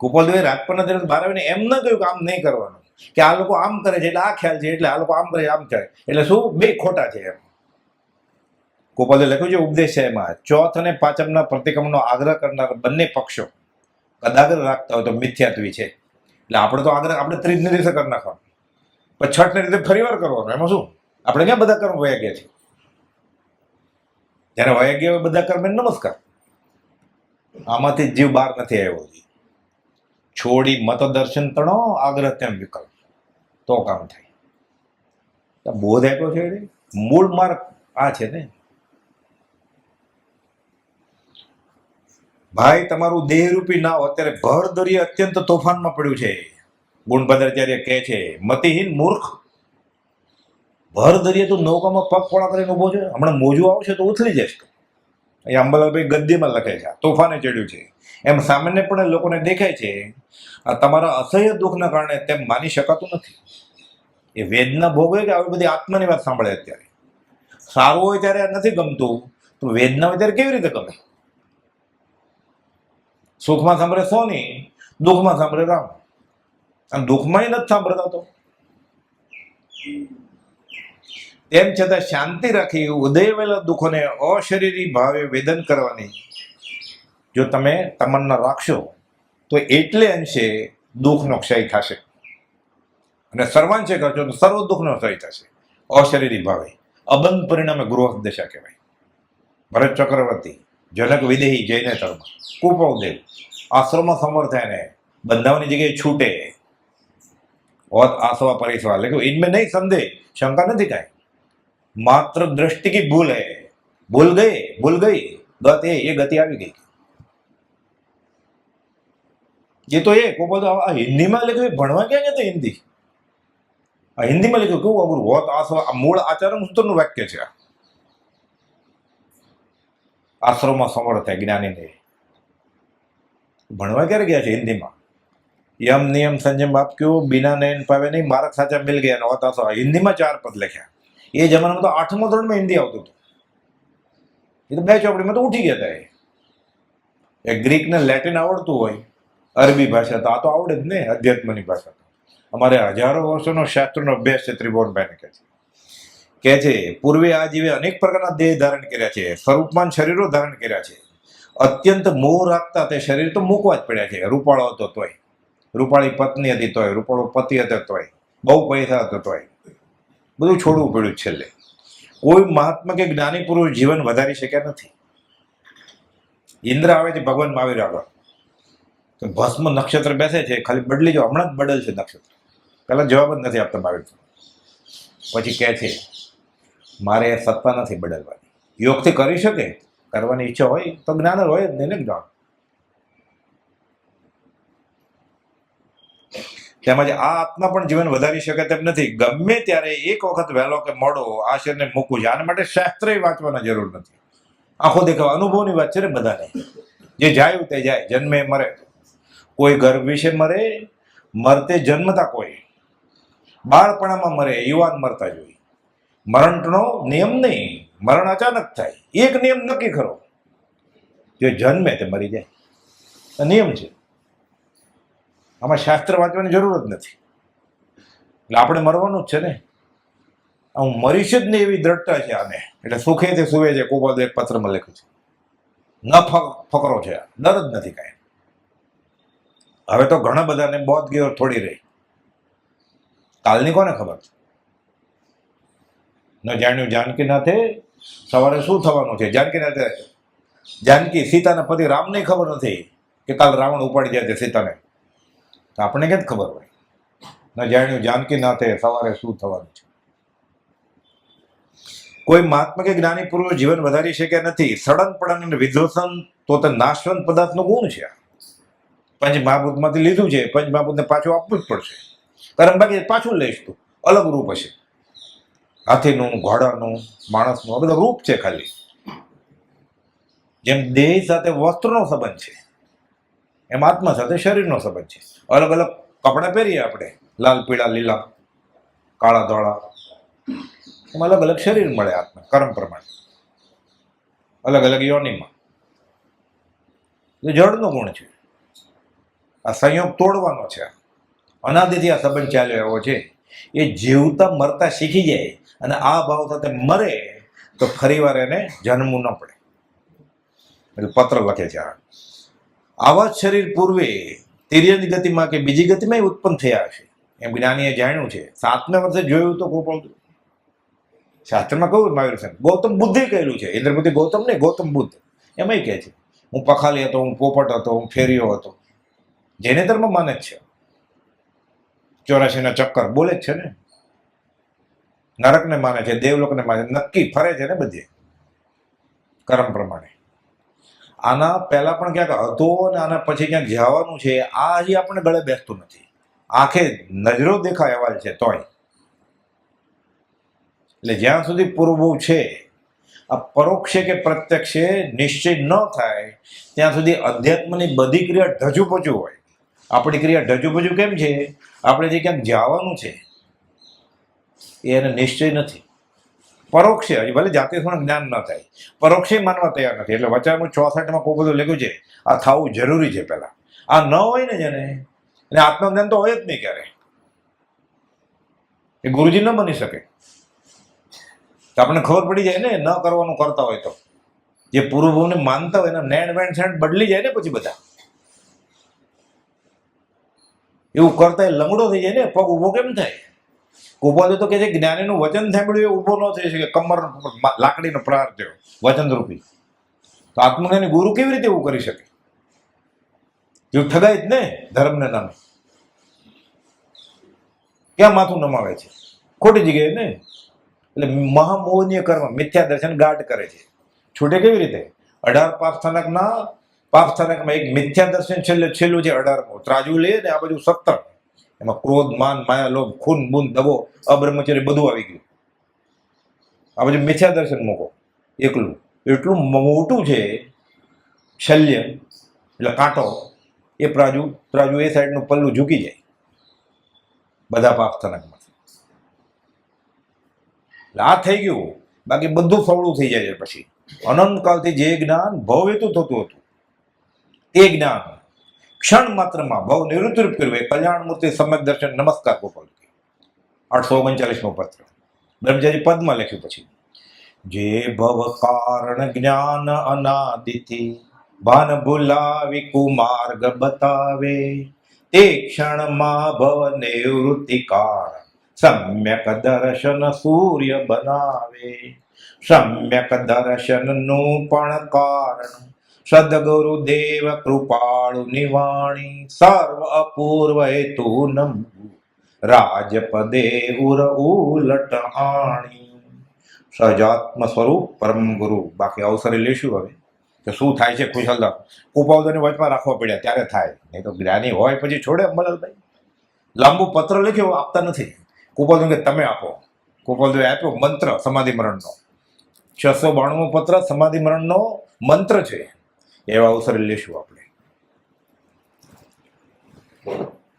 ગોપાલદેવે રાજપરના દિવસ 12 મહિને એમ ન કહ્યું કે આમ નહીં કરવાનું, કે આ લોકો આમ કરે છે એટલે આ ખ્યાલ છે, એટલે આ લોકો આમ કરે આમ કરે, એટલે શું બે ખોટા છે એમ. ગોપાલદેવે લખ્યું છે ઉપદેશ છે એમાં, ચોથ અને પાંચમના પ્રતિક્રમણનો આગ્રહ કરનાર બંને પક્ષો કદાગ્ર રાખતા હોય તો મિથ્યાત્વી છે. એટલે આપણે તો આગ્રહ આપણે 30 દિવસે કરી નાખવાનું, પણ છઠ ને રીતે ફરી વાર કરવાનું. એમાં શું? આપણે ક્યાં બધા કર્મ વયા ગયા છે? જયારે વયા ગયા હોય બધા કર્મ નમસ્કાર. આમાંથી જીવ બહાર નથી આવ્યો. છોડી મત દર્શન તણો આગ્રહ તેમ વિકલ્પ, તો કામ થાય. બોધ આપ્યો છે, મૂળ માર્ગ આ છે ને. ભાઈ તમારું દેહરૂપી નાવ અત્યારે ભર દરિયે અત્યંત તોફાનમાં પડ્યું છે. ગુણભદ્રાચાર્ય કહે છે, મતિહીન મૂર્ખ, ભર દરિયે તું નૌકામાં પગ પોળા કરીને ઉભો છે, હમણાં મોજું આવશે તો ઉથલી જશે. અહીંયા અંબાલાલભાઈ ગદ્દીમાં લખે છે, તોફાને ચડ્યું છે. એમ સામાન્યપણે લોકોને દેખાય છે. આ તમારા અસહ્ય દુઃખના કારણે તેમ માની શકાતું નથી. એ વેદના ભોગવે કે આવી બધી આત્માની વાત સાંભળે અત્યારે. સારું હોય ત્યારે નથી ગમતું, તો વેદના હોય ત્યારે કેવી રીતે ગમે? સુખમાં સાંભળે સોની, દુઃખમાં સાંભળે રામ. અને દુઃખમાં નથી સાંભળતા તો. તેમ છતાં શાંતિ રાખી ઉદયવેલા દુઃખોને અશરીરી ભાવે વેદન કરવાની જો તમે તમન્ના રાખશો તો એટલે અંશે દુઃખનો ક્ષય થશે, અને સર્વાંશે કરશો તો સર્વ દુઃખનો ક્ષય થશે. અશરીરી ભાવે અબંધ પરિણામે ગૃહ દશા કહેવાય. ભરત ચક્રવર્તી, જનક વિદેહી જૈનેતરમાં, કુપોદેવ આશ્રમમાં સમર્થ થઈને બંધાવાની જગ્યાએ છૂટે, और आसवा परिसवा, लेकिन इनमें नहीं संदेह, शंका नहीं काय, मात्र दृष्टि की भूल है, भूल गई गत ये गति आ गई। ये तो ये को हिंदी में लिखे भणवा क्या कहते हिंदी, हिंदी में लिख्યું કેવું અઘરું હોત આસવા, મૂળ આચરણ સૂત્રનું વાક્ય છે, આશ્રમમાં સમર્થ થાય જ્ઞાનીને, ભણવા ક્યારે ગયા છે હિન્દીમાં? यम नियम संयम आप क्यों बिना नयन पावे नहीं, मार्ग साचा मिल गया होता सो हिंदी में 4 पद लिख्या। ये जमाना में तो 8मા ધોરણ में हिंदी આવતું હતું, એ તો 2 ચોપડી में तो उठी ગયા હતા। એ ગ્રીક ને લેટિન આવડતું હોય, અરબી ભાષા તો આ તો આવડે જ ને, અધ્યાત્મની ભાષા। અમારે હજારો વર્ષોનો શાસ્ત્રનો અભ્યાસ છે, ત્રિભુવનભાઈને કહે છે પૂર્વે આ જીવે અનેક પ્રકારના દેહ ધારણ કર્યા છે, સ્વરૂપમાન શરીરો ધારણ કર્યા છે, અત્યંત મોહ રાખતા તે શરીર તો મૂકવા જ પડ્યા છે। રૂપાળો હતો તોય, રૂપાળી પત્ની હતી તોય, રૂપાળો પતિ હતો તોય, બહુ પૈસા હતો તોય, બધું છોડવું પડ્યું છેલ્લે। કોઈ મહાત્મા કે જ્ઞાની પુરુષ જીવન વધારી શક્યા નથી। ઇન્દ્ર આવે છે ભગવાન મહાવીર આગળ, તો ભસ્મ નક્ષત્ર બેસે છે, ખાલી બદલી જાઓ, હમણાં જ બદલ છે નક્ષત્ર, પેલા જવાબ જ નથી આપતા મહાવીર। પછી કહે છે મારે સત્તા નથી બદલવાની, યોગથી કરી શકે, કરવાની ઈચ્છા હોય તો જ્ઞાન હોય જ નહીં ને જ્ઞાન। તેમજ આ આત્મા પણ જીવન વધારી શકે તેમ નથી, ગમે ત્યારે એક વખત વહેલો કે મોડો આ શરીરને મૂકવું છે। આના માટે શાસ્ત્ર વાંચવાની જરૂર નથી, આંખો દેખાવા અનુભવની વાત છે ને બધાને, જે જાય તે જાય, જન્મે મરે, કોઈ ગર્ભ વિશે મરે, મરતે જન્મતા કોઈ, બાળપણામાં મરે, યુવાન મરતા જોઈ। મરણનો નિયમ નહીં, મરણ અચાનક થાય, એક નિયમ નક્કી ખરો, જે જન્મે તે મરી જાય, નિયમ છે, આમાં શાસ્ત્ર વાંચવાની જરૂર જ નથી। એટલે આપણે મરવાનું જ છે ને, હું મરીશ જ નહીં એવી દ્રઢતા છે આને, એટલે સુખે તે સુવે છે, કોબાદ એક પત્રમાં લખ્યું છે, ન ફકરો છે, ડર જ નથી કાંઈ। હવે તો ઘણા બધાને બોધ ગયો થોડી રહી, કાલની કોને ખબર છે? ન જાણ્યું જાનકી નાથે સવારે શું થવાનું છે। જાનકી નાથે, જાનકી સીતાના પતિ રામને ખબર નથી કે કાલ રાવણ ઉપાડી જાય છે સીતાને, તો આપણે કેમ ખબર હોય? ન જાણ્યું જાનકી નાથે સવારે શું થવાનું છે। કોઈ મહાત્મા કે જ્ઞાની પુરુષ જીવન વધારી શક્યા નથી। સડન પડન અને વિધ્વસન તો તે નાશવંત પદાર્થનો ગુણ છે। પંચ મહાભૂતમાંથી લીધું છે, પંચ મહાભૂતને પાછું આપવું જ પડશે, કારણ બાકી પાછું લઈશ તું, અલગ રૂપ હશે, હાથીનું, ઘોડાનું, માણસનું, આ બધા રૂપ છે ખાલી। જેમ દેહ સાથે વસ્ત્રનો સંબંધ છે, એમ આત્મા સાથે શરીરનો સંબંધ છે। અલગ અલગ કપડાં પહેરીએ આપણે, લાલ પીળા લીલા કાળા ધોળા, એમ અલગ અલગ શરીર મળે આત્મા, કર્મ પ્રમાણે, અલગ અલગ યોનિમાં। જળનો ગુણ છે, આ સંયોગ તોડવાનો છે, અનાદિથી આ સંબંધ ચાલ્યો એવો છે। એ જીવતા મરતા શીખી જાય અને આ ભાવ સાથે મરે તો ફરીવાર એને જન્મવું ન પડે, એટલે પત્ર લખે છે। આવા જ શરીર પૂર્વે તિર્યજ ગતિમાં કે બીજી ગતિમાં ઉત્પન્ન થયા હશે, એમ જ્ઞાનીએ જાણ્યું છે। 7મા વર્ષે જોયું તો ગોપાલ, શાસ્ત્રમાં કહ્યું મહાવીર સાહેબ, ગૌતમ બુદ્ધે કહેલું છે, ઇન્દ્રપતિ ગૌતમ ને, ગૌતમ બુદ્ધ એમાંય કહે છે હું પખાલી હતો, હું પોપટ હતો, હું ફેરિયો હતો। જૈને ધર્મ માને જ છે, 84ના ચક્કર બોલે જ છે ને, નરકને માને છે, દેવલોકને માને, નક્કી ફરે છે ને બધે કર્મ પ્રમાણે। આના પહેલા પણ ક્યાંક હતો ને આના પછી ક્યાંક જવાનું છે, આ હજી આપણે ગળે બેસતું નથી, આંખે નજરો દેખાય અહેવાલ છે તોય। એટલે જ્યાં સુધી પૂર્વભૂ છે, આ પરોક્ષે કે પ્રત્યક્ષે નિશ્ચય ન થાય ત્યાં સુધી અધ્યાત્મની બધી ક્રિયા ઢજુપજુ હોય। આપણી ક્રિયા ઢજુપજુ કેમ છે? આપણે જે ક્યાંક જવાનું છે એને નિશ્ચય નથી, પરોક્ષે, હજી ભલે જાતે થોડું જ્ઞાન ન થાય, પરોક્ષે માનવા તૈયાર નથી। એટલે વચારનું 64માં કોઈ બધું લખ્યું છે, આ થવું જરૂરી છે પહેલા, આ ન હોય ને જેને, એને આત્મજ્ઞાન તો હોય જ નહીં ક્યારે, એ ગુરુજી ન બની શકે। તો આપણને ખબર પડી જાય ને, ન કરવાનું કરતા હોય તો, જે પૂર્વભૂને માનતા હોય એના નેણ વેણ સેણ બદલી જાય ને પછી બધા, એવું કરતા એ લંગડો થઈ જાય ને, પગ ઊભો કેમ થાય? ગોપાલ તો કે છે જ્ઞાનીનું વચન સાંભળ્યું એ ઊભો ન થઈ શકે, કમર લાકડીનો પ્રહાર થયો વચનરૂપી, તો આત્મજ્ઞાની ગુરુ કેવી રીતે એવું કરી શકે? એવું ઠગાય જ ને ધર્મને નામે। ક્યાં માથું નમાવે છે? ખોટી જગ્યાએ ને. એટલે મહામોહનીય કર્મ મિથ્યા દર્શન ગાઢ કરે છે. છૂટે કેવી રીતે? 18 પાપસ્થાનકમાં એક મિથ્યા દર્શન છેલ્લું છે 18મો. ત્રાજુ લે ને આ બાજુ 17. એમાં ક્રોધ, માન, માયા, લોભ, ખૂન, બૂન, દગો, અબ્રહ્મચર્ય બધું આવી ગયું. આ બાજુ મિથ્યા દર્શન મૂકો એકલું. એટલું મોટું છે શલ્ય એટલે કાંટો. એ ત્રાજુ એ સાઈડનું પલ્લું ઝૂકી જાય બધા પાપસ્થાનકમાં. એટલે આ થઈ ગયું. બાકી બધું સવળું થઈ જાય છે. પછી અનંતકાળથી જે જ્ઞાન ભવ હેતુ થતું હતું તે જ્ઞાન ક્ષણ માત્રમાં ભવ નિવૃત્ત કર્યું. એ કલ્યાણ મૂર્તિ સમ્યક દર્શન. નમસ્કાર ગોપાલ. 839મો પત્ર બ્રહ્મચારી પદમાં લખ્યું. પછી જે ભવ કારણ જ્ઞાન અનાદિથી ભાન ભૂલાવી કુમાર્ગ બતાવે તે ક્ષણમાં ભવ નિવૃત્તિ કારણ સમ્યક દર્શન સૂર્ય બનાવે. સમ્યક દર્શનનું પણ કારણ સદગુરુદેવ કૃપાળુ નિવાણી. સર્વ અપૂર્વ હેતુ નમવું રાજપદે ઉર ઉલટ આણી. સહજાત્મ સ્વરૂપ પરમ ગુરુ. બાકી અવસરે લેશું હવે તો શું થાય છે કુશલદાસ. કુપાવદોની વચમાં રાખવા પડ્યા ત્યારે થાય, નહીં તો જ્ઞાની હોય પછી છોડે. અંબાલાલભાઈ લાંબુ પત્ર લખ્યો, આપતા નથી. કુપાવદો કે તમે આપો. કુપાવદોએ આપ્યો મંત્ર સમાધિ મરણનો. 692મો પત્ર સમાધિ મરણનો મંત્ર છે. એવા અવસરે લેશું આપણે.